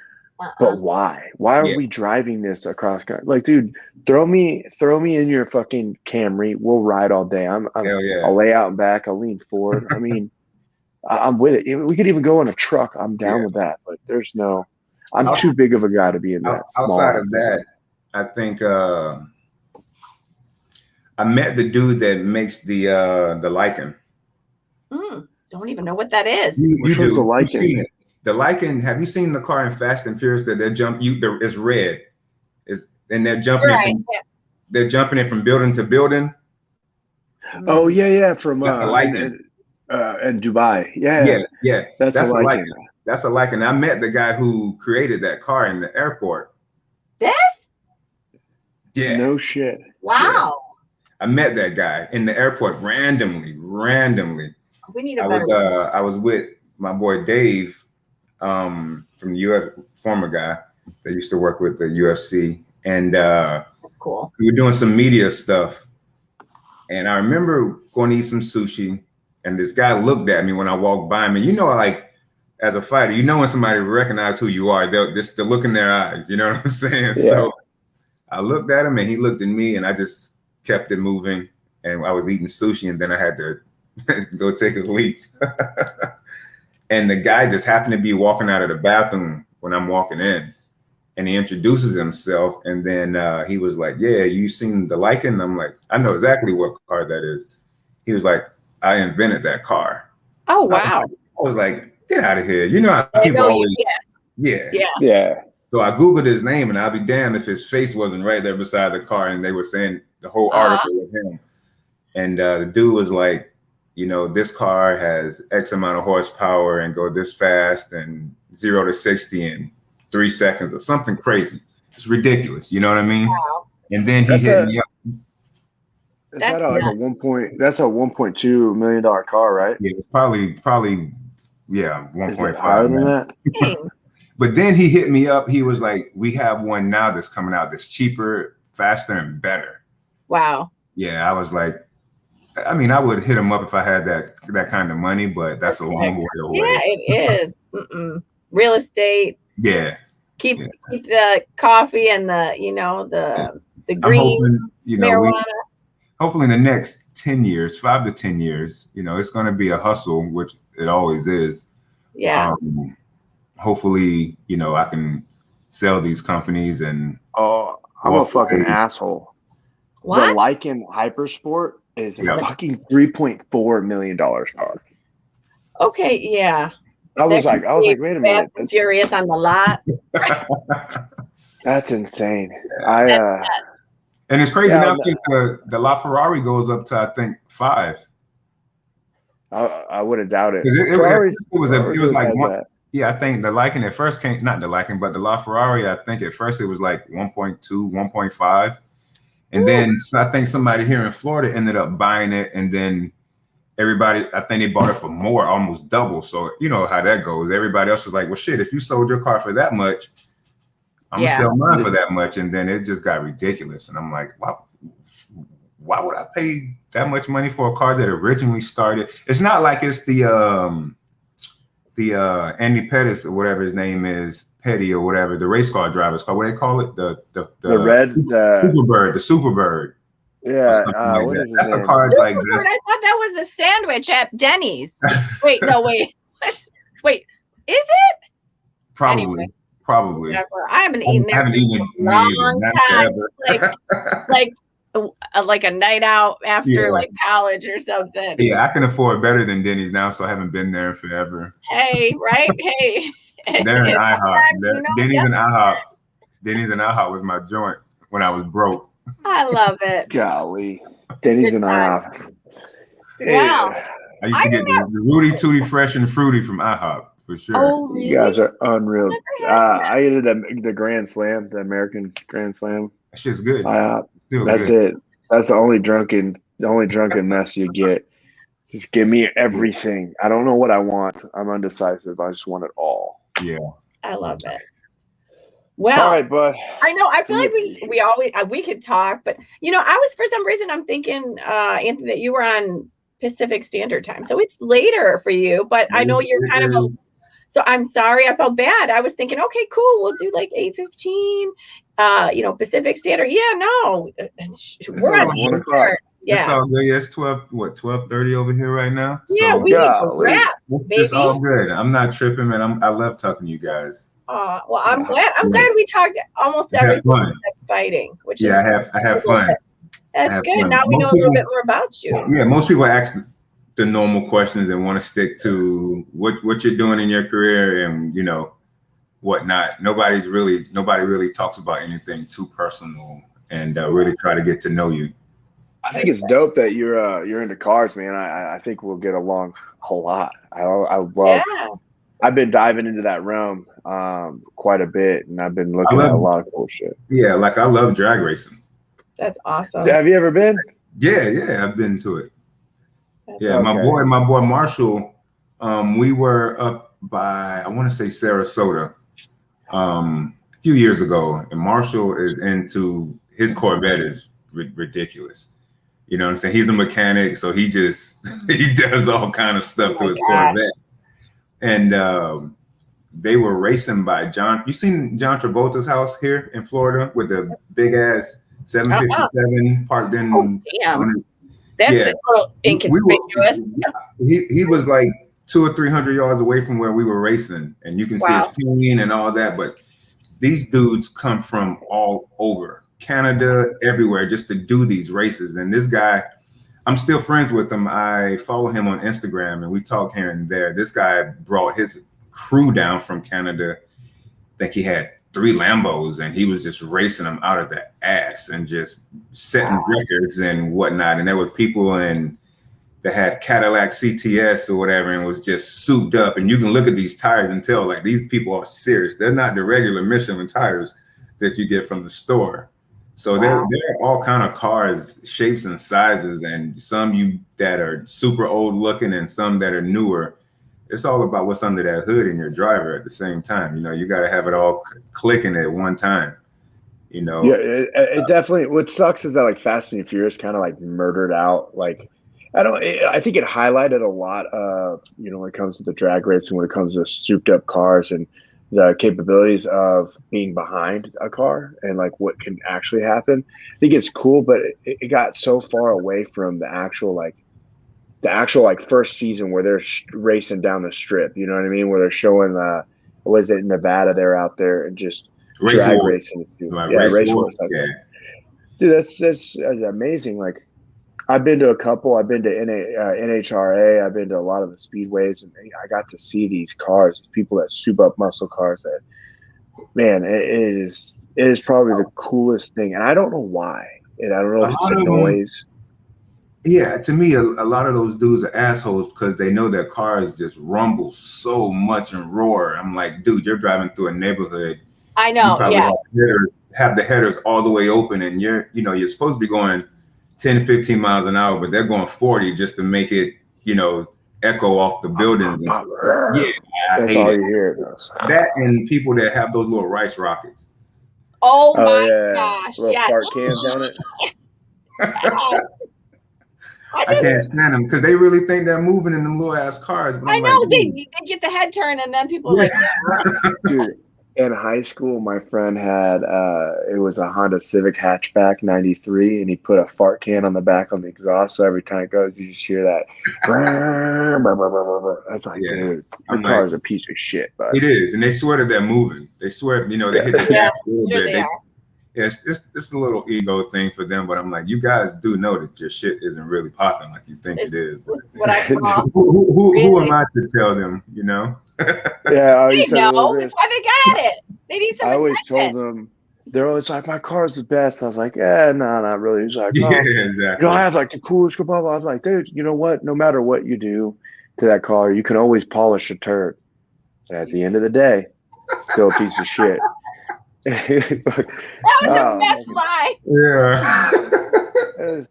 but why? Why are we driving this across country? Like, dude, throw me in your fucking Camry. We'll ride all day. I'll lay out and back. I'll lean forward. I mean, I'm with it. We could even go in a truck. I'm down with that. But there's no. I'm too big of a guy to be in that.
Outside of that, I think I met the dude that makes the Lycan.
Don't even know what that is.
Which one's the Lycan?
The Lycan. Have you seen the car in Fast and Furious that they jump? It's red. And they're jumping. They're jumping it from building to building.
Oh yeah. From
that's a Lycan.
In Dubai. Yeah. That's a Lycan.
That's a Lycan. I met the guy who created that car in the airport.
This?
Yeah.
No shit.
Wow.
I met that guy in the airport randomly.
We need a better
I was with my boy Dave, from the UFC, former guy that used to work with the UFC, and
That's cool.
we were doing some media stuff. And I remember going to eat some sushi, and this guy looked at me when I walked by him. And you know, like as a fighter, you know when somebody recognizes who you are, they'll just the look in their eyes. You know what I'm saying?
Yeah.
So I looked at him, and he looked at me, and I just kept it moving. And I was eating sushi, and then I had to go take a leak. And the guy just happened to be walking out of the bathroom when I'm walking in, and he introduces himself, and then he was like, "Yeah, you seen the Lycan?" I'm like, "I know exactly what car that is." He was like, "I invented that car."
Oh wow!
I was like, "Get out of here!" You know how people always, yeah. So I Googled his name, and I'll be damned if his face wasn't right there beside the car, and they were saying the whole article with him. And the dude was like, you know, this car has X amount of horsepower and go this fast and 0 to 60 in 3 seconds or something crazy. It's ridiculous. You know what I mean?
Wow.
And then he hit me up.
That's like that's a $1.2 million car, right?
Yeah, probably 1.5.
Higher than that?
But then he hit me up. He was like, "We have one now that's coming out that's cheaper, faster, and better."
Wow.
Yeah, I was like, I mean, I would hit him up if I had that kind of money, but that's a long way away.
Yeah, it is. Real estate.
Yeah.
Keep the coffee and the green marijuana.
Hopefully in the next 10 years, 5 to 10 years, it's going to be a hustle, which it always is.
Yeah.
Hopefully, I can sell these companies and.
Oh, I'm a fucking asshole.
What?
The Lycan Hypersport is a fucking $3.4 million car.
Okay, yeah.
I was like, wait a minute.
Fast and Furious on the lot.
That's insane.
And it's crazy now. I think the LaFerrari goes up to, I think, 5.
I would have doubted.
It was like one. Yeah, I think the Lycan at first came, not the Lycan, but the LaFerrari. I think at first it was like 1.2, 1.5. And then I think somebody here in Florida ended up buying it, and then everybody, I think they bought it for more, almost double. So you know how that goes. Everybody else was like, well, shit, if you sold your car for that much, I'm gonna sell mine for that much. And then it just got ridiculous. And I'm like, why would I pay that much money for a car that originally started? It's not like it's the Andy Pettis or whatever his name is, Petty or whatever, the race car driver's car. What do they call it? The
red
Superbird, the Superbird.
Yeah,
like
what
that.
is
That's a
name?
car like this.
I thought that was a sandwich at Denny's. Wait, wait, is it?
Probably.
Whatever. I haven't eaten there in a long time. Like a night out after like college or something.
Yeah, I can afford better than Denny's now, so I haven't been there in forever.
Hey, right? Hey.
They're in IHOP. Denny's and IHOP. Denny's and IHOP was my joint when I was broke.
I love it.
Golly. Denny's and IHOP.
Wow.
I used to get the Rudy Tooty Fresh and Fruity from IHOP for sure.
Oh, really?
You guys are unreal.
Never had that.
I ate the Grand Slam, the American Grand Slam.
That shit's good.
Still that's good. It. That's the only drunken mess you get. Just give me everything. I don't know what I want. I'm undecisive. I just want it all.
Yeah.
I love it. Well,
all right, bud.
I know. I feel like we always we could talk, but I was, for some reason, I'm thinking, Anthony, that you were on Pacific Standard Time, so it's later for you. But I know you're kind of so I'm sorry. I felt bad. I was thinking, okay, cool. We'll do like 8:15. Pacific Standard. Yeah, no, we're on
1 o'clock.
Yeah,
it's all good. Yeah, it's 12:30 over here right now.
Yeah,
so,
we need to wrap.
It's all good. I'm not tripping, man. I love talking to you guys.
Well, I'm glad. I'm glad we talked almost everything except fighting, which is
I have fun.
That's good. Fun. Now we know a little bit more about you.
Yeah, most people ask the normal questions and want to stick to what you're doing in your career and whatnot. Nobody really talks about anything too personal and really try to get to know you.
I think it's dope that you're into cars, man. I think we'll get along a lot. I love. Yeah. I've been diving into that realm quite a bit, and I've been looking at a lot of cool shit.
Yeah, like I love drag racing.
That's awesome.
Have you ever been?
Yeah, I've been to it. My boy Marshall. We were up by I want to say Sarasota a few years ago, and Marshall is into his Corvette is ridiculous. You know what I'm saying? He's a mechanic, so he does all kind of stuff to his Corvette. And they were racing by John. You seen John Travolta's house here in Florida with the big ass 757 parked in?
Oh, damn. That's a little inconspicuous.
He was like 200 or 300 yards away from where we were racing, and you can see it filming and all that. But these dudes come from all over Canada, everywhere, just to do these races. And this guy, I'm still friends with him. I follow him on Instagram and we talk here and there. This guy brought his crew down from Canada. I think he had 3 Lambos and he was just racing them out of the ass and just setting records and whatnot. And there were people that had Cadillac CTS or whatever and was just souped up. And you can look at these tires and tell like these people are serious. They're not the regular Michelin tires that you get from the store. So there are all kind of cars, shapes and sizes, and some that are super old looking and some that are newer. It's all about what's under that hood in your driver at the same time. You got to have it all clicking at one time. Yeah,
it definitely. What sucks is that like Fast and Furious kind of like murdered out. Like I think it highlighted a lot of when it comes to the drag racing, when it comes to souped up cars and the capabilities of being behind a car and like what can actually happen. I think it's cool, but it got so far away from the actual first season where they're racing down the strip. You know what I mean? Where they're showing was it Nevada? They're out there and just drag racing. Dude, that's amazing. Like I've been to a couple. I've been to NHRA. I've been to a lot of the speedways, and I got to see these cars, people that soup up muscle cars. That, man, it is probably the coolest thing, and I don't know why. And I don't know if it's the noise.
Yeah, to me, a lot of those dudes are assholes because they know their cars just rumble so much and roar. I'm like, dude, you're driving through a neighborhood.
I know. Yeah.
Have the headers all the way open, and you're supposed to be going 10, 15 miles an hour, but they're going 40 just to make it, echo off the buildings. Yeah,
that's all you hear.
That and people that have those little rice rockets.
Oh my gosh.
Little fart cans on it.
I can't stand them because they really think they're moving in them little ass cars.
I know, they get the head turn and then people are like,
dude. In high school, my friend had it was a Honda Civic hatchback '93, and he put a fart can on the back on the exhaust. So every time it goes, you just hear that. That's like, dude, your car is a piece of shit. But
it is, and they swear that they're moving. They swear, they hit the gas a little bit. It's a little ego thing for them, but I'm like, you guys do know that your shit isn't really popping like you think it is.
That's what I call.
Who am I to tell them?
Yeah,
they know. That's why they got it. They need some.
I always told them they're always like, my car's the best. I was like, no, not really. He's like,
Yeah,
oh,
exactly.
I have like the coolest car. Blah, blah. I was like, dude, you know what? No matter what you do to that car, you can always polish a turd. And at the end of the day, still a piece of shit.
That was a mess lie.
Yeah.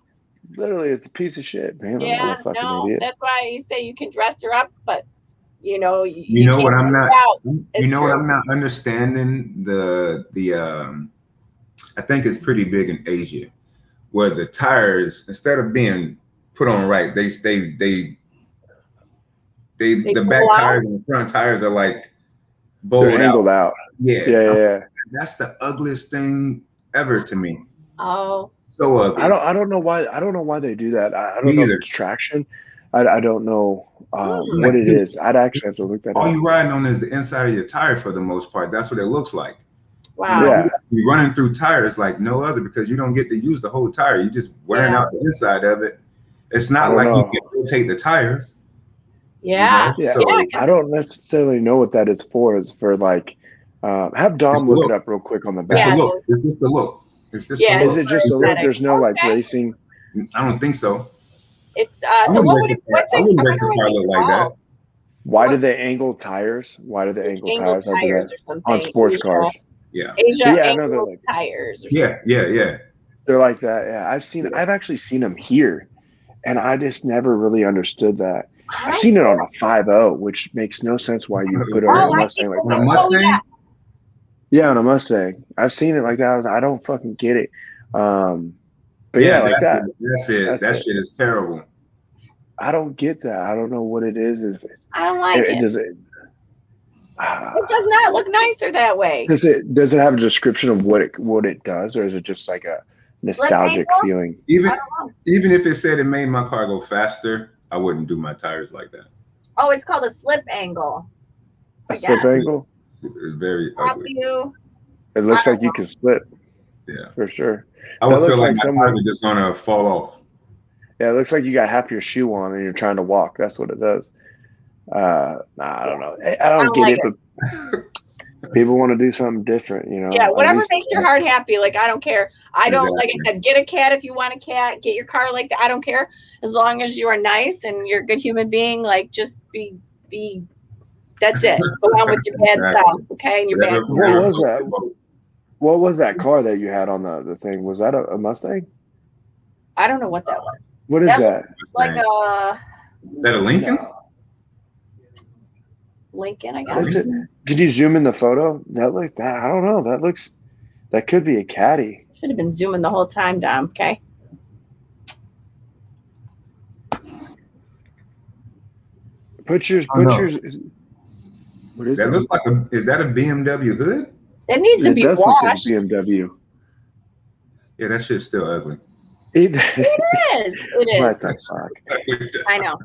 Literally, it's a piece of shit, man. I'm
Yeah,
not a fucking
no,
idiot.
that's why you say you can dress her up, but you know,
You know what
can't
I'm
work
not.
out.
You
It's
know what
true.
I'm not understanding. I think it's pretty big in Asia, where the tires, instead of being put on right, the back
pull out?
tires and the front tires are like
They're
bowled
angled
out.
out.
Yeah,
Yeah.
that's the ugliest thing ever to me.
Oh,
So ugly.
I don't know why. I don't know why they do that. I don't
Me
know if
either.
it's traction. I don't know what
Like,
it
dude,
is. I'd actually have to look that
all
up.
you riding on is the inside of your tire for the most part. That's what it looks like.
wow.
Yeah.
You're running through tires like no other because you don't get to use the whole tire. You're just wearing out the inside of it. It's
I
not
don't
like you
know.
can rotate the tires.
Yeah.
Yeah,
So
I don't necessarily know what that is for. It's for like, have
It's
Dom
the
look it
look.
up real quick on the
It's
back.
a
Yeah.
look. It's just the look. It's just
Yeah,
the
Is
look.
it just a look?
aesthetic.
There's no like
Okay.
racing.
I don't think so.
It's
I
so
wouldn't
what would
race
it, what's
I
it?
wouldn't
I
race a
wonder
car
what
look
it's
like that.
called.
Why do
What-
they angle tires? Why do they angle
Angled
tires? I do
tires
that
or something.
on sports
Asia,
cars.
Yeah.
Asia
Yeah, I know they're
angled
like
tires or something.
Yeah.
they're like that. Yeah, I've actually seen them here, and I just never really understood that. I've seen it on a 5.0, which makes no sense why you put it on a
Oh, I
Mustang
think
like
On a
that.
Mustang?
Yeah, on a Mustang. I've seen it like that. I don't fucking get it. But yeah, like
that's
that.
it. That's it.
That's
That
it.
shit is terrible.
I don't get that. I don't know what it is.
I don't like it.
Does it?
It does not look nicer that way.
Does it have a description of what it does, or is it just like a nostalgic
angle?
feeling?
Even if it said it made my car go faster, I wouldn't do my tires like that.
Oh, it's called a slip angle.
A slip angle?
It's very
Help
ugly.
you.
It looks like you can slip.
Yeah.
For sure.
I would
That
feel
looks
like
like
my
someone-
tires are just gonna fall off.
Yeah, it looks like you got half your shoe on and you're trying to walk. That's what it does. I don't know. I don't get
like
it, but people want to do something different, you know.
Yeah,
At
whatever
least-
makes your heart happy. Like, I don't care. I don't, like I
Exactly.
said, get a cat if you want a cat. Get your car like that. I don't care. As long as you are nice and you're a good human being, like, just be that's it. Go on with your bad
Exactly.
stuff, okay? And your bad
Whatever-
What
whatever
was
floats
that?
your boat.
What was that car that you had on the thing? Was that a Mustang?
I don't know what that was.
What is
That's
that?
Like
Is that a Lincoln?
Lincoln, I guess.
That's it. Did you zoom in the photo? That looks that I don't know. That could be a caddy.
Should have been zooming the whole time, Dom. Okay.
Put yours.
Oh, no.
What is
That
it?
looks like is that a BMW hood?
It needs to
It
be
does look like
washed.
a BMW.
Yeah, that shit's still ugly.
It is.
What the fuck?
I know.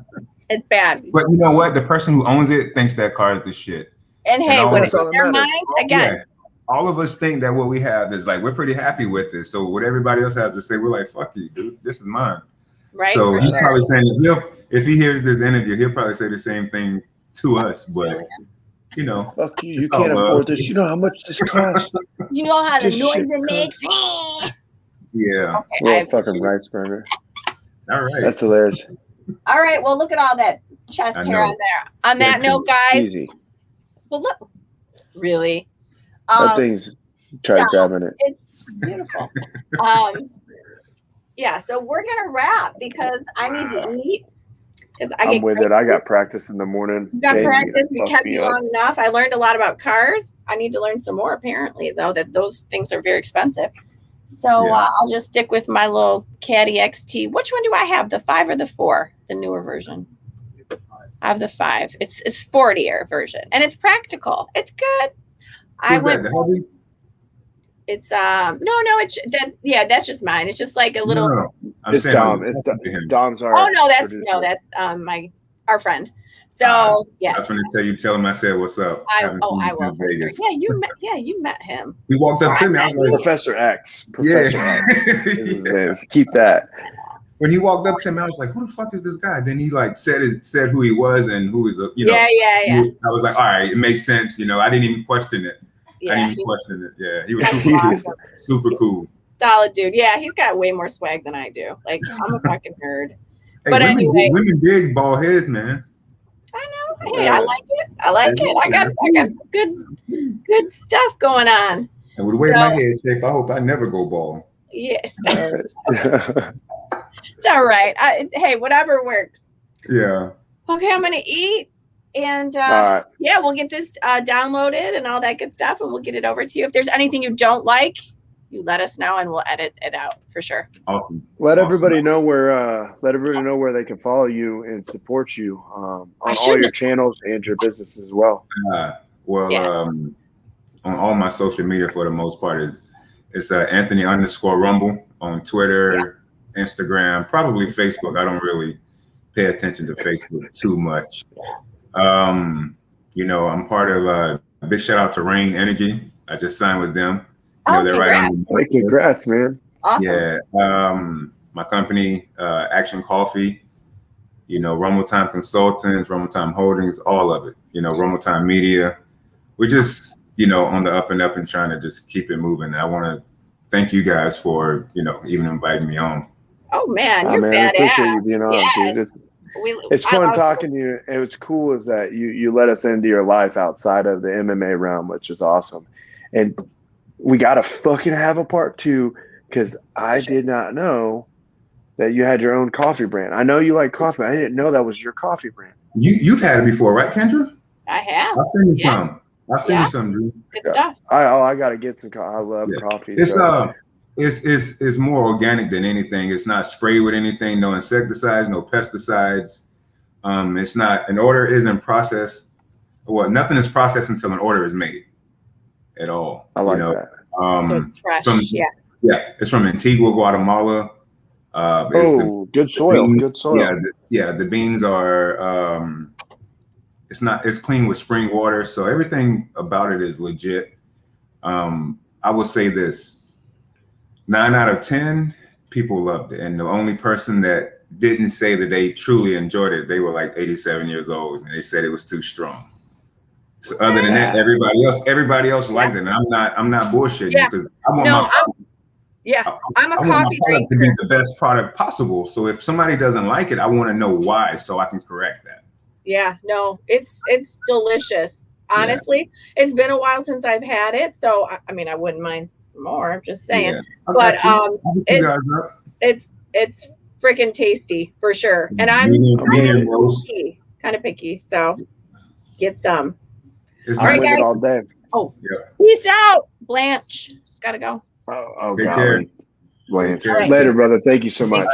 It's bad.
But you know what? The person who owns it thinks that car is the shit.
And hey,
all
when
that's
it's
all
in
that
their
matters.
mind, again,
Yeah. All of us think that what we have is like we're pretty happy with it. So what everybody else has to say, we're like, fuck you, dude. This is mine.
right?
So
For
he's
sure.
probably saying if he hears this interview, he'll probably say the same thing to us. But you know,
Fuck you! You
It's all
can't
love.
afford this. You know how much this costs?
You know how the
This
noise
shit
it makes?
yeah.
Okay, I
Little
have
fucking
issues.
rice burger.
All right.
That's hilarious.
All right. Well, look at all that chest
I
hair
know.
on there. On that
That's
note, guys.
Easy.
Well, look. Really?
That thing's try
yeah.
grabbing it.
It's beautiful. Yeah. So we're gonna wrap because I need to eat. Because
I'm with it. I got practice in the morning.
You got
James is gonna
practice. We
fuck
kept
me
you
up.
long enough. I learned a lot about cars. I need to learn some more, apparently, though, that those things are very expensive. So
Yeah.
I'll just stick with my little Caddy XT. Which one do I have? The 5 or the 4? The newer version. I have the 5. It's a sportier version, and it's practical. It's good. I
Who's
went.
that? The hubby?
It's that's just mine. It's just like a little.
No. I'm
It's
saying
Dom.
I'm
It's
talking to him.
Dom's our.
Oh no, that's
producer.
our friend. So yeah.
That's when they tell him I said what's up.
I
haven't seen
will.
him since Vegas.
Yeah, you met him.
He walked up to me. I was like,
Professor X. Professor X. Is his
yeah.
name. Keep that.
When he walked up to me, I was like, "Who the fuck is this guy?" Then he like said who he was and who is
Yeah.
I was like, "All right, it makes sense." I didn't even question it.
Yeah,
I didn't even question it. Yeah, he was super,
awesome.
super cool.
Solid dude. Yeah, he's got way more swag than I do. Like, I'm a fucking nerd.
Hey,
But
women,
anyway,
women dig bald heads, man.
I know. Hey, I like it. I like it. I got some good stuff going on.
And with the way my head shape, I hope I never go bald.
Yes. It's all right. Hey, whatever works.
Yeah.
Okay, I'm gonna eat, and
right.
yeah, we'll get this downloaded and all that good stuff, and we'll get it over to you. If there's anything you don't like, you let us know, and we'll edit it out for sure.
Awesome.
Let everybody know where they can follow you and support you on all your channels and your business as well.
On all my social media for the most part it's Anthony_Rumble on Twitter, Instagram, probably Facebook. I don't really pay attention to Facebook too much. I'm part of a big shout out to Rain Energy. I just signed with them. They're right on.
Congrats, man.
Awesome.
Yeah. My company, Action Coffee, Rumble Time Consultants, Rumble Time Holdings, all of it, Rumble Time Media. We're just, on the up and up and trying to just keep it moving. And I want to thank you guys for, even inviting me on.
Oh man, you're badass.
I appreciate you being on, dude. It's fun talking to you, and what's cool is that you let us into your life outside of the MMA realm, which is awesome. And we gotta fucking have a part 2 because I did not know that you had your own coffee brand. I know you like coffee. I didn't know that was your coffee brand.
You've had it before, right, Kendra?
I have.
I'll send you some. I'll send you some, Drew.
Good stuff.
I gotta get some. I love coffee.
It's more organic than anything. It's not sprayed with anything. No insecticides. No pesticides. It's not. An order isn't processed. Well, nothing is processed until an order is made. At all.
I like that.
So it's fresh.
It's from Antigua, Guatemala.
Good soil. Good soil.
The beans are. It's clean with spring water, so everything about it is legit. I will say this: 9 out of 10 people loved it, and the only person that didn't say that they truly enjoyed it, they were like 87 years old, and they said it was too strong. So other than that, everybody else liked it. And I'm not bullshitting because I want
I'm a coffee drinker
to be the best product possible. So if somebody doesn't like it, I want to know why so I can correct that.
Yeah, no, it's delicious. Honestly, it's been a while since I've had it, so I mean I wouldn't mind some more. I'm just saying, but it's freaking tasty for sure. And I'm kind of picky, so get some.
All right, guys. All day.
Peace out, Blanche. Just gotta go.
Take care. Blanche. Later, brother. Thank you so much.